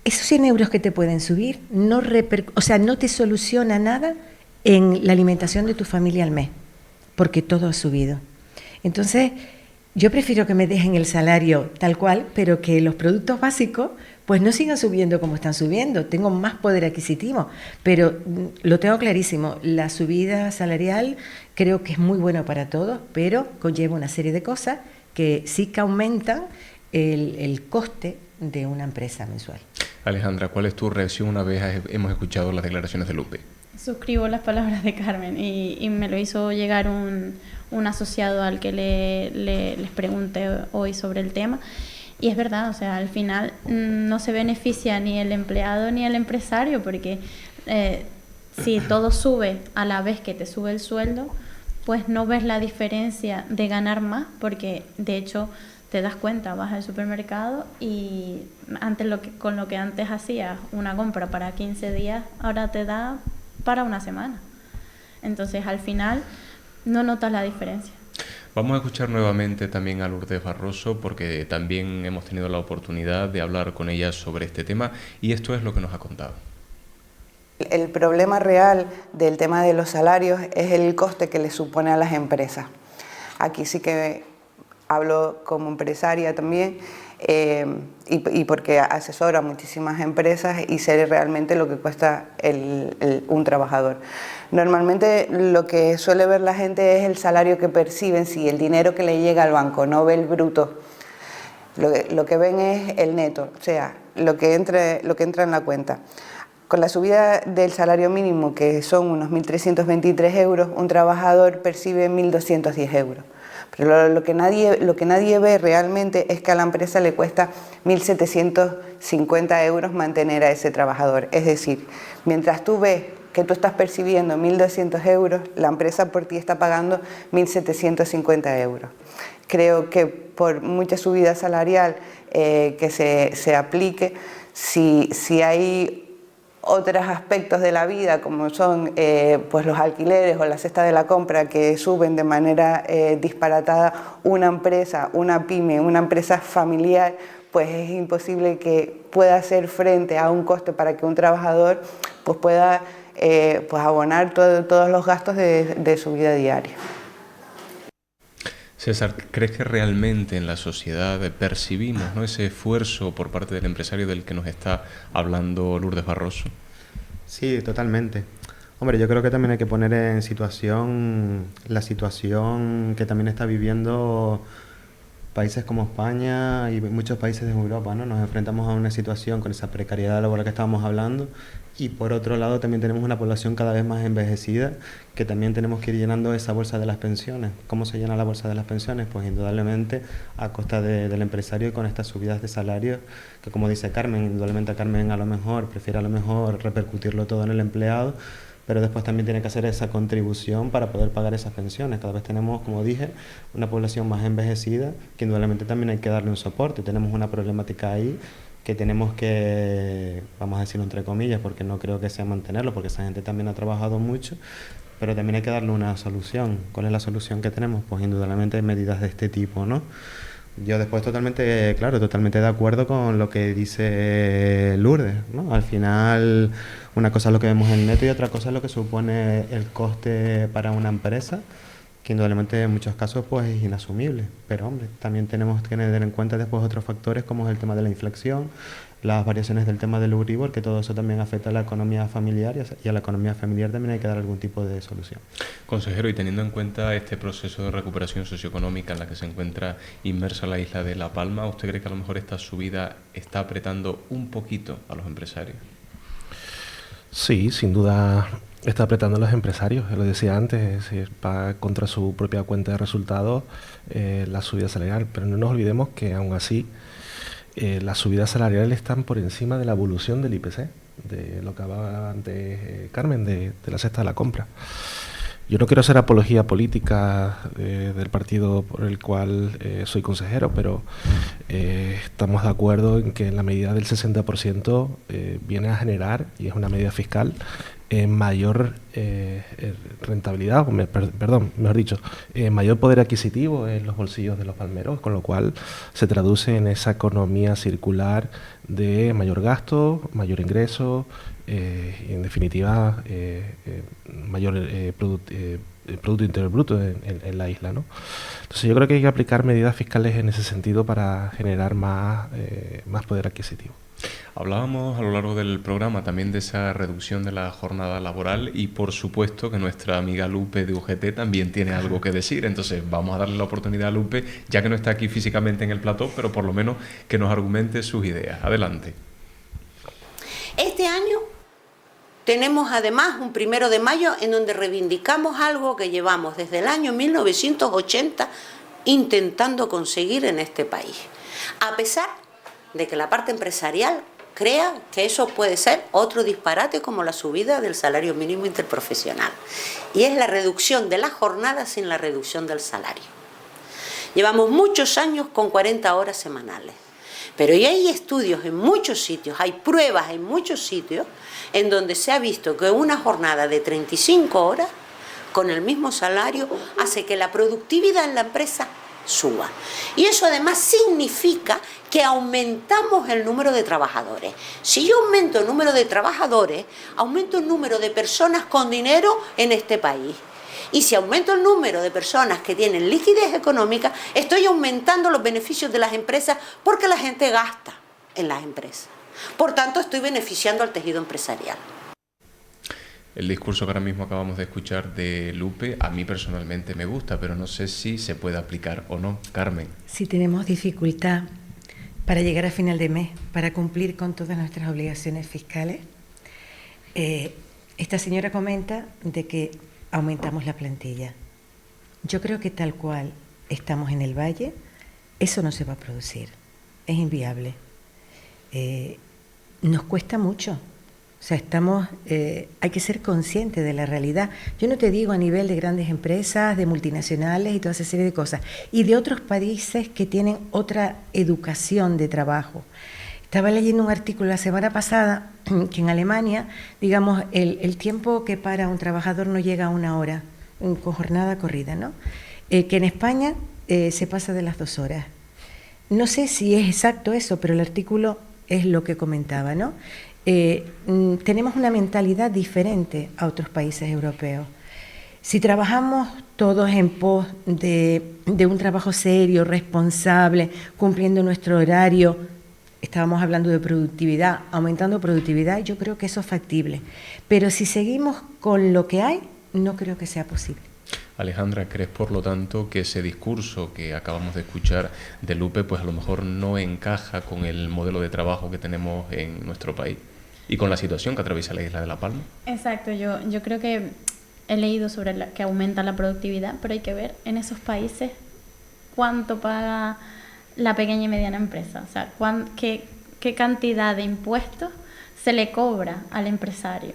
S4: esos 100 euros que te pueden subir no te soluciona nada en la alimentación de tu familia al mes, porque todo ha subido. Entonces, yo prefiero que me dejen el salario tal cual, pero que los productos básicos pues no sigan subiendo como están subiendo. Tengo más poder adquisitivo, pero lo tengo clarísimo. La subida salarial creo que es muy bueno para todos, pero conlleva una serie de cosas que sí que aumentan el coste de una empresa mensual.
S1: Alejandra, ¿cuál es tu reacción una vez hemos escuchado las declaraciones de Lupe?
S5: Suscribo las palabras de Carmen y me lo hizo llegar un asociado al que les pregunté hoy sobre el tema. Y es verdad, o sea, al final no se beneficia ni el empleado ni el empresario, porque si todo sube a la vez que te sube el sueldo, pues no ves la diferencia de ganar más, porque de hecho te das cuenta, vas al supermercado y con lo que antes hacías una compra para 15 días, ahora te da para una semana. Entonces al final no notas la diferencia.
S1: Vamos a escuchar nuevamente también a Lourdes Barroso, porque también hemos tenido la oportunidad de hablar con ella sobre este tema y esto es lo que nos ha contado.
S11: El problema real del tema de los salarios es el coste que le supone a las empresas. Aquí sí que hablo como empresaria también, y porque asesoro a muchísimas empresas y sé realmente lo que cuesta un trabajador. Normalmente lo que suele ver la gente es el salario que perciben, si el dinero que le llega al banco, no ve el bruto. Lo que ven es el neto, o sea, lo que entra en la cuenta. Con la subida del salario mínimo, que son unos 1.323 euros, un trabajador percibe 1.210 euros. Pero lo que nadie ve realmente es que a la empresa le cuesta 1.750 euros mantener a ese trabajador. Es decir, mientras tú ves que tú estás percibiendo 1.200 euros, la empresa por ti está pagando 1.750 euros. Creo que por mucha subida salarial que se aplique, si hay otros aspectos de la vida, como son pues los alquileres o la cesta de la compra, que suben de manera disparatada, una empresa, una pyme, una empresa familiar, pues es imposible que pueda hacer frente a un coste para que un trabajador pues pueda pues abonar todos los gastos de su vida diaria.
S1: César, ¿crees que realmente en la sociedad percibimos, ¿no?, ese esfuerzo por parte del empresario del que nos está hablando Lourdes Barroso?
S3: Sí, totalmente. Hombre, yo creo que también hay que poner en situación la situación que también está viviendo países como España y muchos países de Europa, ¿no? Nos enfrentamos a una situación con esa precariedad laboral que estábamos hablando, y por otro lado también tenemos una población cada vez más envejecida, que también tenemos que ir llenando esa bolsa de las pensiones. ¿Cómo se llena la bolsa de las pensiones? Pues indudablemente a costa del empresario, y con estas subidas de salarios que, como dice Carmen, indudablemente Carmen prefiere repercutirlo todo en el empleado, pero después también tiene que hacer esa contribución para poder pagar esas pensiones. Cada vez tenemos, como dije, una población más envejecida, que indudablemente también hay que darle un soporte. Tenemos una problemática ahí que tenemos que, vamos a decirlo entre comillas, porque no creo que sea mantenerlo, porque esa gente también ha trabajado mucho, pero también hay que darle una solución. ¿Cuál es la solución que tenemos? Pues indudablemente medidas de este tipo, ¿no? Yo después totalmente de acuerdo con lo que dice Lourdes, ¿no? Al final, una cosa es lo que vemos en neto y otra cosa es lo que supone el coste para una empresa, que indudablemente en muchos casos pues es inasumible. Pero hombre, también tenemos que tener en cuenta después otros factores como es el tema de la inflación, las variaciones del tema del Euribor, que todo eso también afecta a la economía familiar y a la economía familiar también hay que dar algún tipo de solución.
S1: Consejero, y teniendo en cuenta este proceso de recuperación socioeconómica en la que se encuentra inmersa la isla de La Palma, ¿usted cree que a lo mejor esta subida está apretando un poquito a los empresarios?
S2: Sí, sin duda está apretando a los empresarios, lo decía antes, es decir, va contra su propia cuenta de resultados la subida salarial, pero no nos olvidemos que aún así las subidas salariales están por encima de la evolución del IPC, de lo que hablaba antes Carmen, de la cesta de la compra. Yo no quiero hacer apología política del partido por el cual soy consejero, pero estamos de acuerdo en que en la medida del 60% viene a generar, y es una medida fiscal, mayor rentabilidad, mejor dicho, mayor poder adquisitivo en los bolsillos de los palmeros, con lo cual se traduce en esa economía circular de mayor gasto, mayor ingreso, y en definitiva mayor Producto Interior Bruto en la isla, ¿no? Entonces yo creo que hay que aplicar medidas fiscales en ese sentido para generar más poder adquisitivo.
S1: Hablábamos a lo largo del programa también de esa reducción de la jornada laboral y por supuesto que nuestra amiga Lupe de UGT también tiene algo que decir. Entonces vamos a darle la oportunidad a Lupe, ya que no está aquí físicamente en el plató, pero por lo menos que nos argumente sus ideas. Adelante.
S9: Este año tenemos además un 1 de mayo en donde reivindicamos algo que llevamos desde el año 1980 intentando conseguir en este país. A pesar de que la parte empresarial crea que eso puede ser otro disparate como la subida del salario mínimo interprofesional. Y es la reducción de la jornada sin la reducción del salario. Llevamos muchos años con 40 horas semanales. Pero ya hay estudios en muchos sitios, hay pruebas en muchos sitios en donde se ha visto que una jornada de 35 horas con el mismo salario hace que la productividad en la empresa suba. Y eso además significa que aumentamos el número de trabajadores. Si yo aumento el número de trabajadores, aumento el número de personas con dinero en este país. Y si aumento el número de personas que tienen liquidez económica, estoy aumentando los beneficios de las empresas porque la gente gasta en las empresas. Por tanto, estoy beneficiando al tejido empresarial.
S1: El discurso que ahora mismo acabamos de escuchar de Lupe, a mí personalmente me gusta, pero no sé si se puede aplicar o no. Carmen.
S4: Si tenemos dificultad para llegar a final de mes, para cumplir con todas nuestras obligaciones fiscales, esta señora comenta de que aumentamos la plantilla. Yo creo que tal cual estamos en el valle, eso no se va a producir, es inviable. Nos cuesta mucho. O sea, hay que ser conscientes de la realidad. Yo no te digo a nivel de grandes empresas, de multinacionales y toda esa serie de cosas, y de otros países que tienen otra educación de trabajo. Estaba leyendo un artículo la semana pasada que en Alemania, digamos, el tiempo que para un trabajador no llega a 1 hora, con jornada corrida, ¿no? Que en España se pasa de las 2 horas. No sé si es exacto eso, pero el artículo es lo que comentaba, ¿no? Tenemos una mentalidad diferente a otros países europeos. Si trabajamos todos en pos de un trabajo serio, responsable, cumpliendo nuestro horario, estábamos hablando de productividad, aumentando productividad, yo creo que eso es factible. Pero si seguimos con lo que hay, no creo que sea posible.
S1: Alejandra, ¿crees por lo tanto que ese discurso que acabamos de escuchar de Lupe pues a lo mejor no encaja con el modelo de trabajo que tenemos en nuestro país y con la situación que atraviesa la isla de La Palma?
S5: Exacto, yo creo que he leído sobre que aumenta la productividad, pero hay que ver en esos países cuánto paga la pequeña y mediana empresa, o sea, qué cantidad de impuestos se le cobra al empresario,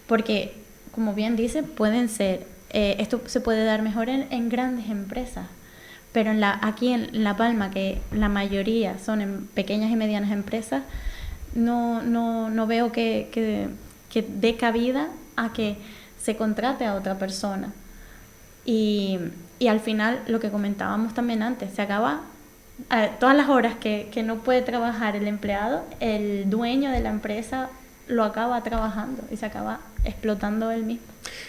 S5: porque como bien dice, pueden ser, esto se puede dar mejor en grandes empresas, pero aquí en La Palma, que la mayoría son en pequeñas y medianas empresas, no veo que dé cabida a que se contrate a otra persona. Y al final, lo que comentábamos también antes, se acaba todas las horas que no puede trabajar el empleado, el dueño de la empresa lo acaba trabajando y se acaba explotando él mismo.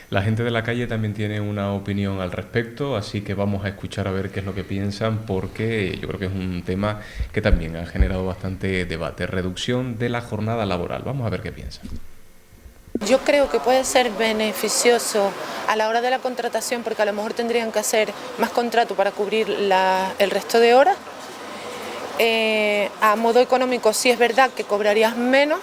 S1: La gente de la calle también tiene una opinión al respecto, así que vamos a escuchar a ver qué es lo que piensan, porque yo creo que es un tema que también ha generado bastante debate. Reducción de la jornada laboral. Vamos a ver qué piensan.
S7: Yo creo que puede ser beneficioso a la hora de la contratación, porque a lo mejor tendrían que hacer más contrato para cubrir el resto de horas. A modo económico sí es verdad que cobrarías menos,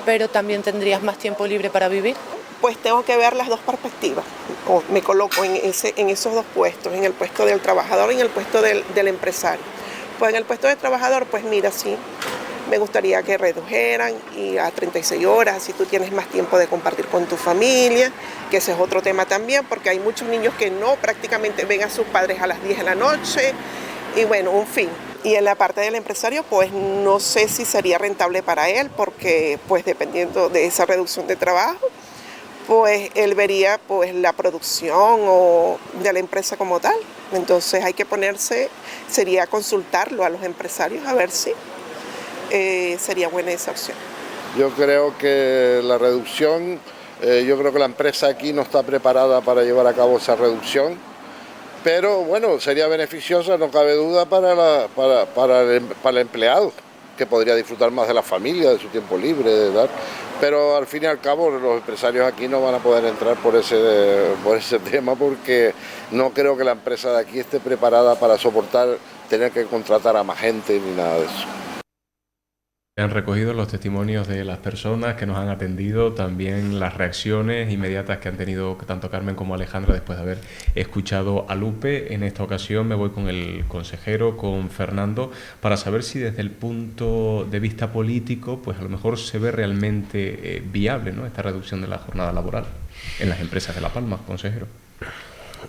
S7: pero también tendrías más tiempo libre para vivir.
S10: Pues tengo que ver las dos perspectivas, o me coloco en esos dos puestos, en el puesto del trabajador y en el puesto del empresario. Pues en el puesto del trabajador, pues mira, sí, me gustaría que redujeran y a 36 horas, así tú tienes más tiempo de compartir con tu familia, que ese es otro tema también, porque hay muchos niños que no prácticamente ven a sus padres a las 10 de la noche, y bueno, en fin. Y en la parte del empresario, pues no sé si sería rentable para él, porque pues dependiendo de esa reducción de trabajo, pues él vería pues la producción o de la empresa como tal. Entonces hay que sería consultarlo a los empresarios a ver si sería buena esa opción.
S8: Yo creo que la reducción, yo creo que la empresa aquí no está preparada para llevar a cabo esa reducción. Pero bueno, sería beneficiosa, no cabe duda, para el empleado, que podría disfrutar más de la familia, de su tiempo libre, pero al fin y al cabo los empresarios aquí no van a poder entrar por ese tema, porque no creo que la empresa de aquí esté preparada para soportar tener que contratar a más gente ni nada de eso.
S1: Han recogido los testimonios de las personas que nos han atendido, también las reacciones inmediatas que han tenido tanto Carmen como Alejandra después de haber escuchado a Lupe. En esta ocasión me voy con el consejero, con Fernando, para saber si desde el punto de vista político, pues a lo mejor se ve realmente viable, ¿no?, esta reducción de la jornada laboral en las empresas de La Palma, consejero.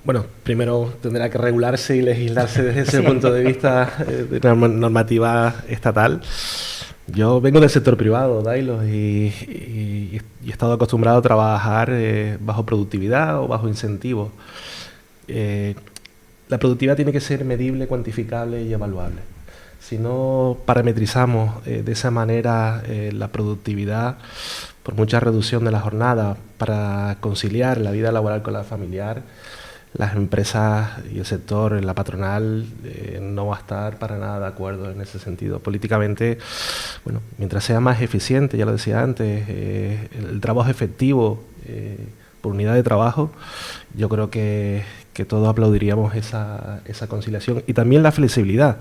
S2: Bueno, primero tendrá que regularse y legislarse desde ese punto de vista de una normativa estatal. Yo vengo del sector privado, Dailo, y he estado acostumbrado a trabajar bajo productividad o bajo incentivos. La productividad tiene que ser medible, cuantificable y evaluable. Si no parametrizamos de esa manera la productividad, por mucha reducción de la jornada para conciliar la vida laboral con la familiar, las empresas y el sector, la patronal, no va a estar para nada de acuerdo en ese sentido. Políticamente, bueno, mientras sea más eficiente, ya lo decía antes, el trabajo efectivo por unidad de trabajo, yo creo que todos aplaudiríamos esa conciliación. Y también la flexibilidad.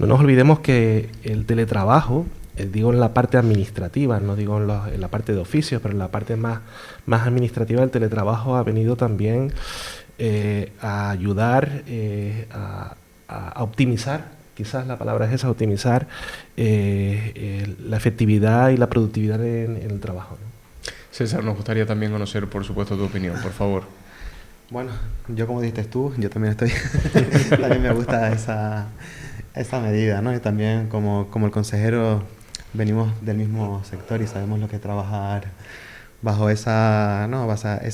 S2: No nos olvidemos que el teletrabajo, digo en la parte administrativa, no digo en la parte de oficios, pero en la parte más administrativa, el teletrabajo ha venido también a ayudar a optimizar, quizás la palabra es esa, optimizar la efectividad y la productividad en el trabajo, ¿no?
S1: César, nos gustaría también conocer, por supuesto, tu opinión, por favor.
S3: Bueno, yo como dijiste tú, yo también también me gusta esa medida, ¿no? Y también como el consejero venimos del mismo sector y sabemos lo que es trabajar bajo esas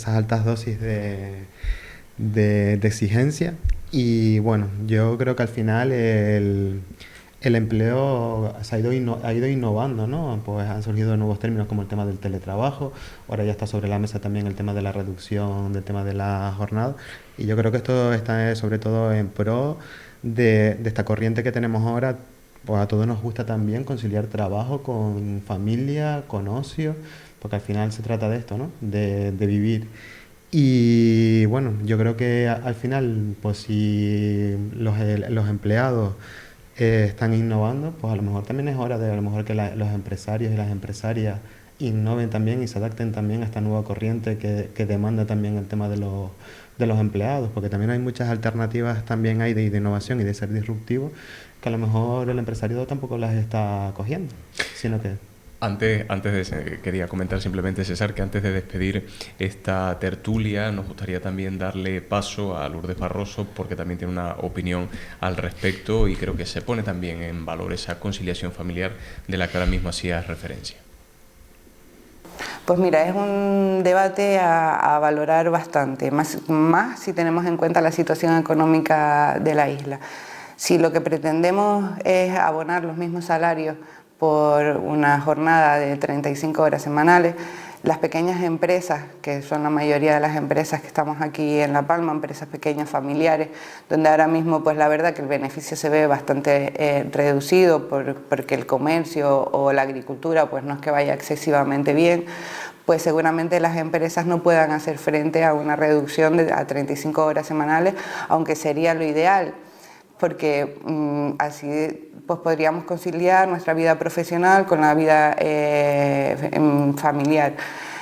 S3: altas dosis de exigencia. Y bueno, yo creo que al final el empleo ha ido innovando, ¿no? Pues han surgido nuevos términos como el tema del teletrabajo, ahora ya está sobre la mesa también el tema de la reducción del tema de la jornada, y yo creo que esto está sobre todo en pro de esta corriente que tenemos ahora. Pues a todos nos gusta también conciliar trabajo con familia, con ocio, porque al final se trata de esto, ¿no? De vivir. Y bueno, yo creo que al final, pues si los empleados están innovando, pues a lo mejor también es hora de que los empresarios y las empresarias innoven también y se adapten también a esta nueva corriente que demanda también el tema de los empleados, porque también hay muchas alternativas también hay de innovación y de ser disruptivo, que a lo mejor el empresariado tampoco las está cogiendo, sino que...
S1: Quería comentar simplemente, César, que antes de despedir esta tertulia nos gustaría también darle paso a Lourdes Barroso, porque también tiene una opinión al respecto y creo que se pone también en valor esa conciliación familiar de la que ahora mismo hacías referencia.
S11: Pues mira, es un debate a valorar bastante, más si tenemos en cuenta la situación económica de la isla. Si lo que pretendemos es abonar los mismos salarios por una jornada de 35 horas semanales, las pequeñas empresas, que son la mayoría de las empresas que estamos aquí en La Palma, empresas pequeñas familiares, donde ahora mismo pues la verdad que el beneficio se ve bastante reducido porque el comercio o la agricultura pues no es que vaya excesivamente bien, pues seguramente las empresas no puedan hacer frente a una reducción a 35 horas semanales, aunque sería lo ideal, porque así pues podríamos conciliar nuestra vida profesional con la vida familiar.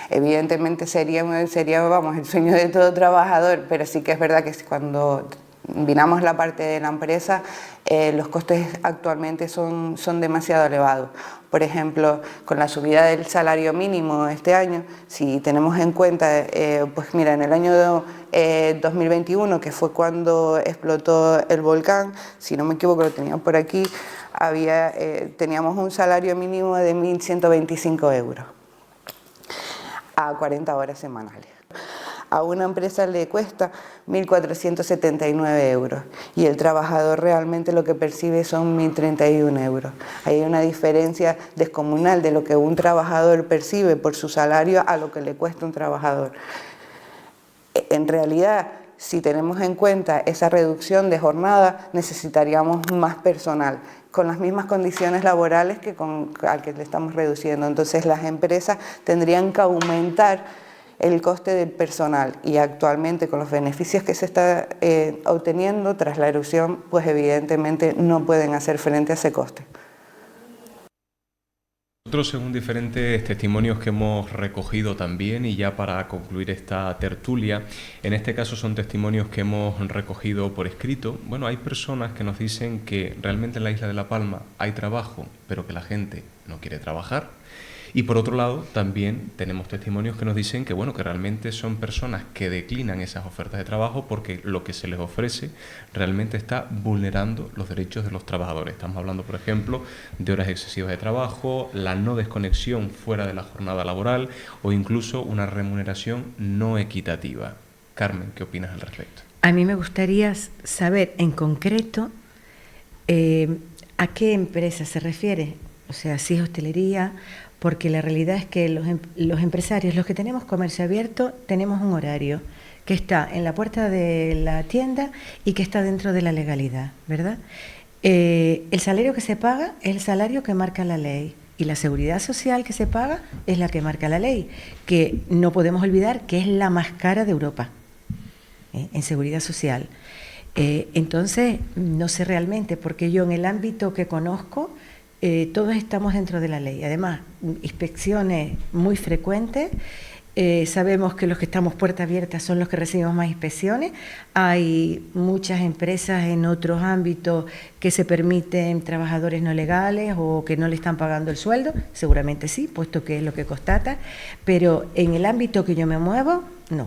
S11: Evidentemente sería vamos, el sueño de todo trabajador, pero sí que es verdad que cuando miramos la parte de la empresa, los costes actualmente son demasiado elevados. Por ejemplo, con la subida del salario mínimo este año, si tenemos en cuenta, pues mira, en el año 2021, que fue cuando explotó el volcán, si no me equivoco, lo tenía por aquí, teníamos un salario mínimo de 1.125 euros a 40 horas semanales. A una empresa le cuesta 1.479 euros y el trabajador realmente lo que percibe son 1.031 euros. Hay una diferencia descomunal de lo que un trabajador percibe por su salario a lo que le cuesta un trabajador. En realidad, si tenemos en cuenta esa reducción de jornada, necesitaríamos más personal, con las mismas condiciones laborales que al que le estamos reduciendo. Entonces las empresas tendrían que aumentar el coste del personal y actualmente con los beneficios que se está obteniendo tras la erupción, pues evidentemente no pueden hacer frente a ese coste.
S1: Nosotros, según diferentes testimonios que hemos recogido también, y ya para concluir esta tertulia, en este caso son testimonios que hemos recogido por escrito. Bueno, hay personas que nos dicen que realmente en la isla de La Palma hay trabajo, pero que la gente no quiere trabajar. Y por otro lado, también tenemos testimonios que nos dicen que, bueno, que realmente son personas que declinan esas ofertas de trabajo porque lo que se les ofrece realmente está vulnerando los derechos de los trabajadores. Estamos hablando, por ejemplo, de horas excesivas de trabajo, la no desconexión fuera de la jornada laboral o incluso una remuneración no equitativa. Carmen, ¿qué opinas al respecto?
S4: A mí me gustaría saber en concreto a qué empresa se refiere, o sea, si es hostelería, porque la realidad es que los empresarios, los que tenemos comercio abierto, tenemos un horario que está en la puerta de la tienda y que está dentro de la legalidad, ¿verdad? El salario que se paga es el salario que marca la ley y la seguridad social que se paga es la que marca la ley, que no podemos olvidar que es la más cara de Europa en seguridad social. Entonces, no sé realmente, porque yo en el ámbito que conozco, todos estamos dentro de la ley. Además, inspecciones muy frecuentes. Sabemos que los que estamos puerta abierta son los que recibimos más inspecciones. Hay muchas empresas en otros ámbitos que se permiten trabajadores no legales o que no le están pagando el sueldo. Seguramente sí, puesto que es lo que constata. Pero en el ámbito que yo me muevo, no.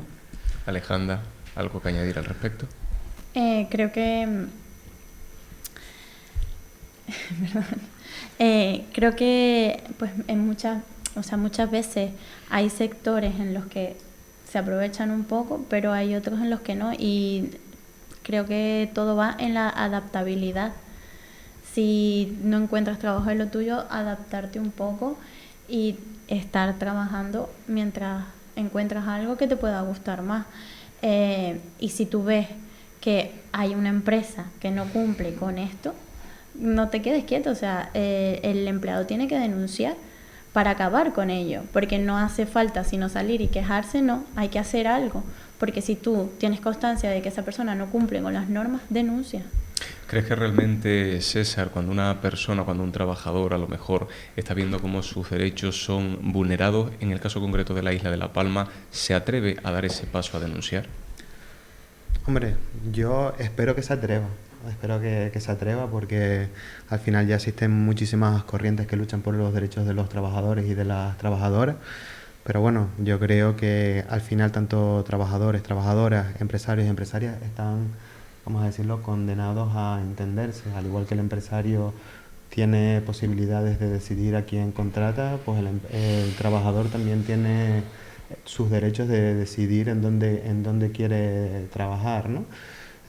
S1: Alejandra, ¿algo que añadir al respecto?
S5: Creo que... creo que pues muchas veces hay sectores en los que se aprovechan un poco, pero hay otros en los que no, y creo que todo va en la adaptabilidad. Si no encuentras trabajo en lo tuyo, adaptarte un poco y estar trabajando mientras encuentras algo que te pueda gustar más. Y si tú ves que hay una empresa que no cumple con esto, no te quedes quieto, o sea, el empleado tiene que denunciar para acabar con ello, porque no hace falta sino salir y quejarse, no, hay que hacer algo, porque si tú tienes constancia de que esa persona no cumple con las normas, denuncia.
S1: ¿Crees que realmente, César, cuando una persona, cuando un trabajador a lo mejor está viendo cómo sus derechos son vulnerados, en el caso concreto de la isla de La Palma, se atreve a dar ese paso a denunciar?
S3: Hombre, yo espero que se atreva. Espero que se atreva porque al final ya existen muchísimas corrientes que luchan por los derechos de los trabajadores y de las trabajadoras, pero bueno, yo creo que al final tanto trabajadores, trabajadoras, empresarios y empresarias están, vamos a decirlo, condenados a entenderse. Al igual que el empresario tiene posibilidades de decidir a quién contrata, pues el trabajador también tiene sus derechos de decidir en dónde quiere trabajar, ¿no?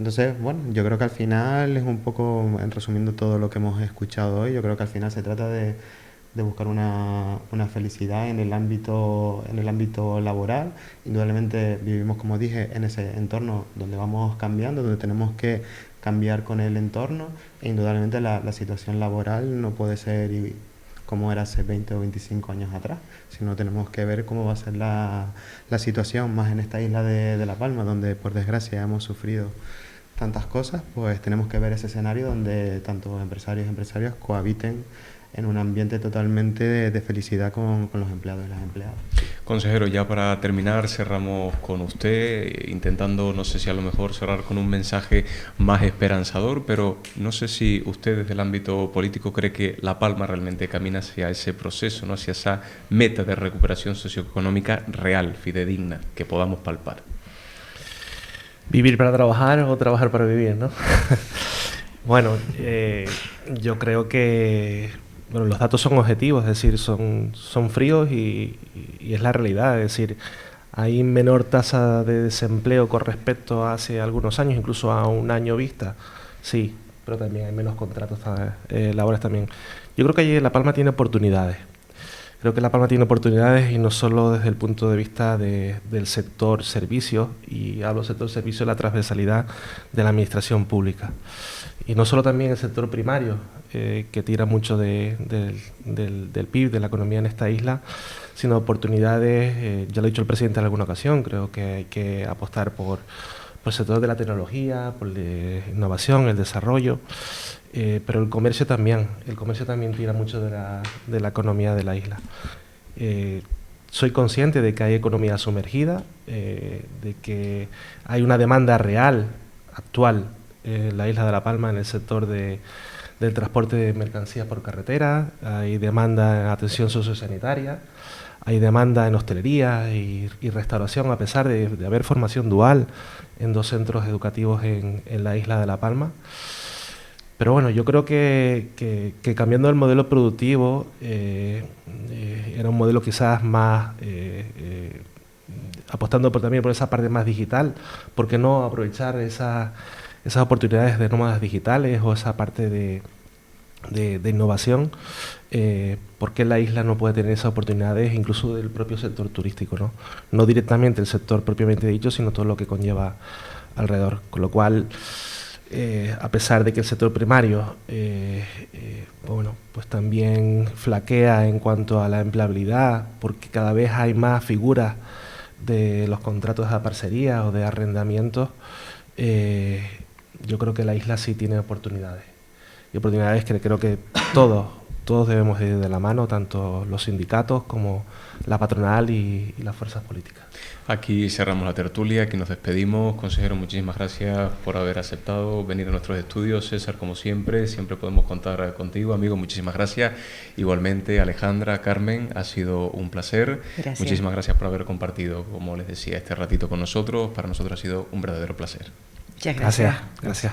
S3: Entonces, bueno, yo creo que al final es un poco, en resumiendo todo lo que hemos escuchado hoy, yo creo que al final se trata de buscar una felicidad en el ámbito laboral. Indudablemente vivimos, como dije, en ese entorno donde vamos cambiando, donde tenemos que cambiar con el entorno, e indudablemente la situación laboral no puede ser como era hace 20 o 25 años atrás, sino tenemos que ver cómo va a ser la situación más en esta isla de La Palma, donde por desgracia hemos sufrido tantas cosas. Pues tenemos que ver ese escenario donde tanto empresarios y empresarias cohabiten en un ambiente totalmente de felicidad con los empleados y las empleadas.
S1: Consejero, ya para terminar, cerramos con usted, intentando, no sé si a lo mejor cerrar con un mensaje más esperanzador, pero no sé si usted desde el ámbito político cree que La Palma realmente camina hacia ese proceso, ¿no?, hacia esa meta de recuperación socioeconómica real, fidedigna, que podamos palpar.
S2: ¿Vivir para trabajar o trabajar para vivir, no? Bueno, yo creo que los datos son objetivos, es decir, son fríos y es la realidad. Es decir, hay menor tasa de desempleo con respecto a hace algunos años, incluso a un año vista, sí, pero también hay menos contratos laborales también. Yo creo que La Palma tiene oportunidades. Creo que La Palma tiene oportunidades, y no solo desde el punto de vista del sector servicios, y hablo del sector servicios, la transversalidad de la administración pública. Y no solo también el sector primario, que tira mucho del PIB, de la economía en esta isla, sino oportunidades, ya lo ha dicho el presidente en alguna ocasión, creo que hay que apostar por el sector de la tecnología, por la innovación, el desarrollo, pero el comercio también tira mucho de la economía de la isla. Soy consciente de que hay economía sumergida, de que hay una demanda real, actual, en la isla de La Palma en el sector del transporte de mercancías por carretera, hay demanda en atención sociosanitaria, hay demanda en hostelería y restauración, a pesar de haber formación dual en 2 centros educativos en la isla de La Palma. Pero bueno, yo creo que cambiando el modelo productivo, era un modelo quizás más, apostando también por esa parte más digital, ¿por qué no aprovechar esas oportunidades de nómadas digitales o esa parte de innovación? ¿Por qué la isla no puede tener esas oportunidades, incluso del propio sector turístico, ¿no? No directamente el sector propiamente dicho, sino todo lo que conlleva alrededor. Con lo cual, a pesar de que el sector primario pues también flaquea en cuanto a la empleabilidad, porque cada vez hay más figuras de los contratos de parcería o de arrendamientos, yo creo que la isla sí tiene oportunidades. Y oportunidades que creo que todos debemos ir de la mano, tanto los sindicatos como la patronal y las fuerzas políticas.
S1: Aquí cerramos la tertulia, aquí nos despedimos. Consejero, muchísimas gracias por haber aceptado venir a nuestros estudios. César, como siempre podemos contar contigo. Amigo, muchísimas gracias. Igualmente, Alejandra, Carmen, ha sido un placer.
S4: Gracias.
S1: Muchísimas gracias por haber compartido, como les decía, este ratito con nosotros. Para nosotros ha sido un verdadero placer.
S4: Muchas gracias.
S2: Gracias.